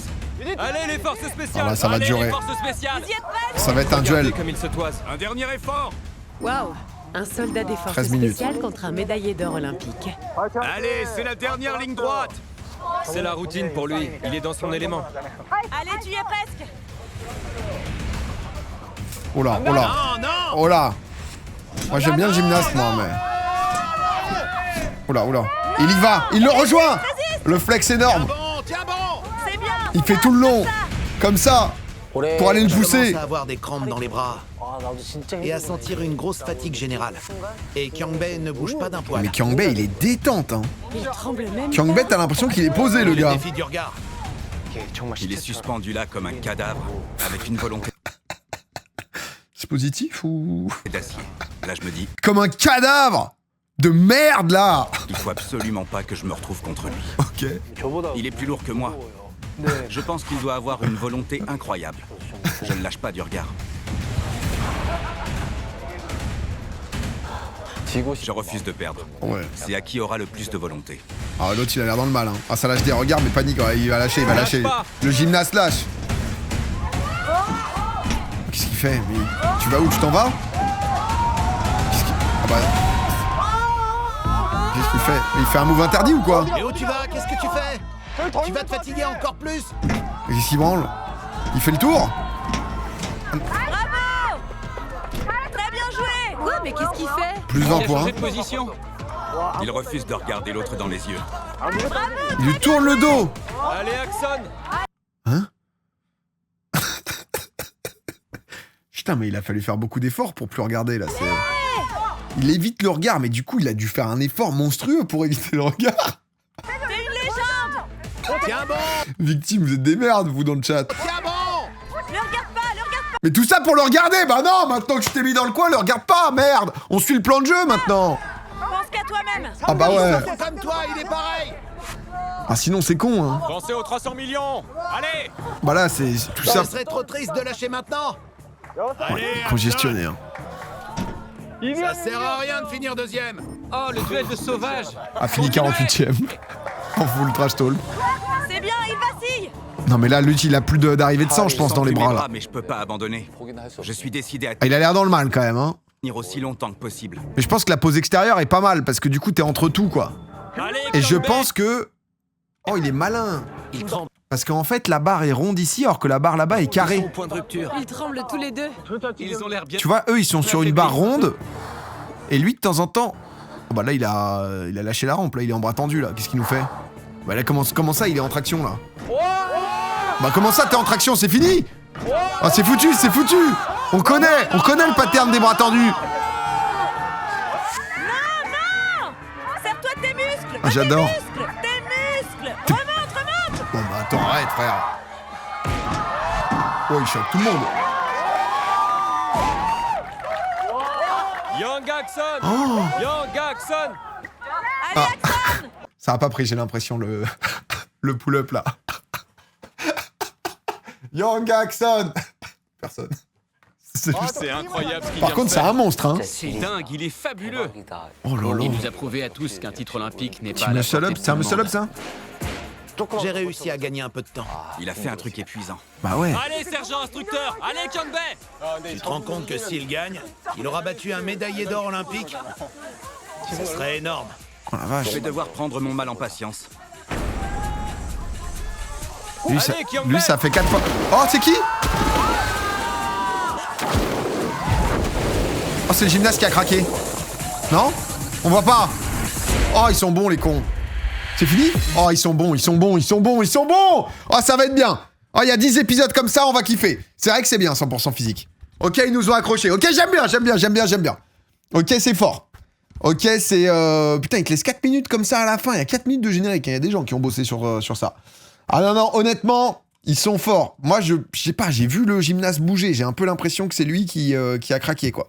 H: Allez, les forces spéciales.
A: Ah là, ça va
H: Allez,
A: durer.
H: les forces spéciales.
F: Vous y êtes prêts?
A: Ça va être un duel.
H: Comme il se toise.
D: Un dernier effort.
K: Waouh! Un soldat des forces
A: 13 minutes.
K: spéciales contre un médaillé d'or olympique.
D: Allez, c'est la dernière ligne droite.
J: C'est la routine pour lui. Il est dans son élément.
F: Allez, tu y es presque.
A: Oh là, oh là.
D: Non, non.
A: Oh là. Moi, j'aime bien le gymnaste, moi, mais... Oh là, oh là. Il y va. Il le rejoint. Le flex énorme.
D: Tiens bon.
F: C'est bien.
A: Il fait tout le long. Comme ça. Pour aller le
C: Je
A: pousser.
C: commence à avoir des crampes dans les bras et à sentir une grosse fatigue générale. Et Kyongbei ne bouge pas d'un poil.
A: Mais Kyongbei, il est détente, hein.
K: Il tremble même.
A: Kyongbei, t'as l'impression qu'il est posé, le gars.
C: Défi du regard.
D: Il est suspendu là comme un cadavre, avec une volonté
A: C'est positif ou...
D: d'acier. Là, je me dis,
A: Comme un cadavre de merde, là.
D: il faut absolument pas que je me retrouve contre lui.
A: Ok.
D: Il est plus lourd que moi. Je pense qu'il doit avoir une volonté incroyable. Je ne lâche pas du regard. Je refuse de perdre.
A: Ouais.
D: C'est à qui aura le plus de volonté.
A: Ah, l'autre, il a l'air dans le mal, hein. Ah, ça lâche des regards, mais panique. Ouais, il va lâcher, il va lâcher.
H: pas.
A: Le gymnaste lâche. Qu'est-ce qu'il fait? Mais tu vas où? Tu t'en vas? Qu'est-ce qu'il... Ah bah... Qu'est-ce qu'il fait? Mais il fait un move interdit ou quoi?
C: Et où tu vas? Qu'est-ce que tu fais? Tu vas te fatiguer encore plus?
A: Qu'est-ce qu'il branle? Il fait le tour?
F: Bravo. Très bien joué.
K: Quoi? Mais qu'est-ce qu'il fait?
A: Plus
E: Il
A: 20
E: a
A: points.
E: changé de position.
D: Il refuse de regarder l'autre dans les yeux.
A: Il lui tourne le dos.
H: Allez, Axon.
A: Hein? Putain, mais il a fallu faire beaucoup d'efforts pour plus regarder, là. C'est... Il évite le regard, mais du coup, il a dû faire un effort monstrueux pour éviter le regard.
F: T'es une légende.
C: Tiens bon.
A: Victime, vous êtes des merdes, vous, dans le chat.
C: Tiens bon.
F: Le regarde pas, le regarde pas.
A: Mais tout ça pour le regarder? Bah non, maintenant que je t'ai mis dans le coin, le regarde pas, merde. On suit le plan de jeu, maintenant.
F: Pense qu'à toi-même.
A: Ah bah ouais.
C: Comme toi, il est pareil.
A: Ah sinon, c'est con, hein.
H: Pensez aux 300 millions. Allez.
A: Bah là, c'est tout ça
C: Ce serait trop triste de lâcher maintenant.
A: congestionné, hein.
C: Ça sert à rien de finir deuxième.
E: Oh, le duel de sauvages.
A: A fini 48ème. En full trash talk.
F: C'est bien, il vacille.
A: Non mais là, lui, il a plus d'arrivée de sang, je pense, dans les bras, là.
D: Mais je peux pas abandonner. Je suis décidé à
A: Ah, il a l'air dans le mal, quand même, hein.
D: tenir aussi longtemps que possible.
A: Mais je pense que la pose extérieure est pas mal, parce que du coup, t'es entre tout, quoi.
H: Allez,
A: Et je
H: Kyongbei.
A: pense que... Oh, il est malin.
C: Il tremble.
A: Parce qu'en fait, la barre est ronde ici, alors que la barre là-bas est carrée.
C: Au point de rupture.
K: Ils tremblent tous les deux.
E: Ils ont l'air bien.
A: Tu vois, eux, ils sont sur une barre ronde. Et lui, de temps en temps... Oh bah là, il a lâché la rampe, là, il est en bras tendu, là. Qu'est-ce qu'il nous fait? Bah là, comment ça, il est en traction, là? Bah comment ça, t'es en traction? C'est fini? Ah, c'est foutu, c'est foutu! On connaît le pattern des bras tendus!
F: Non, non. Serre-toi de tes muscles.
A: Ah, j'adore.
F: Tes muscles. Remonte.
A: Bon bah attends, arrête, frère. Oh, il choque tout le monde.
H: Young Axon.
A: Oh.
H: Young Axon.
F: Allez, Axon.
A: Ça a pas pris, j'ai l'impression, le pull-up, là. Young Axon. Personne. C'est juste-
E: C'est incroyable ce qu'il
A: Par
E: vient
A: contre,
E: de
A: c'est
E: faire.
A: un monstre, hein.
E: C'est dingue, il est fabuleux.
A: Oh là là.
E: Il nous a prouvé à tous qu'un titre olympique n'est pas
A: Petit
E: à la
A: muscle-up,
E: portée de
A: c'est un
E: tout le
A: muscle-up,
E: monde.
A: ça?
C: J'ai réussi à gagner un peu de temps.
D: Il a fait un truc épuisant.
A: Bah ouais.
H: Allez, sergent instructeur. Allez, Kyongbei.
C: Tu te rends compte que s'il gagne, il aura battu un médaillé d'or olympique? Ce serait énorme.
A: Oh la vache.
D: Je vais devoir prendre mon mal en patience.
A: Lui, ça fait 4 fois. Oh, c'est qui? Oh, c'est le gymnaste qui a craqué. Non? On voit pas. Oh, ils sont bons, les cons. C'est fini? Oh, ils sont bons, ils sont bons, ils sont bons, ils sont bons! Oh, ça va être bien! Oh, il y a 10 épisodes comme ça, on va kiffer. C'est vrai que c'est bien, 100% physique. Ok, ils nous ont accrochés. Ok, j'aime bien. Ok, c'est fort. Ok, c'est... Putain, ils te laissent 4 minutes comme ça à la fin. Il y a 4 minutes de générique. Il y a des gens qui ont bossé sur ça. Ah non, honnêtement, ils sont forts. Moi, je sais pas, j'ai vu le gymnaste bouger. J'ai un peu l'impression que c'est lui qui a craqué, quoi.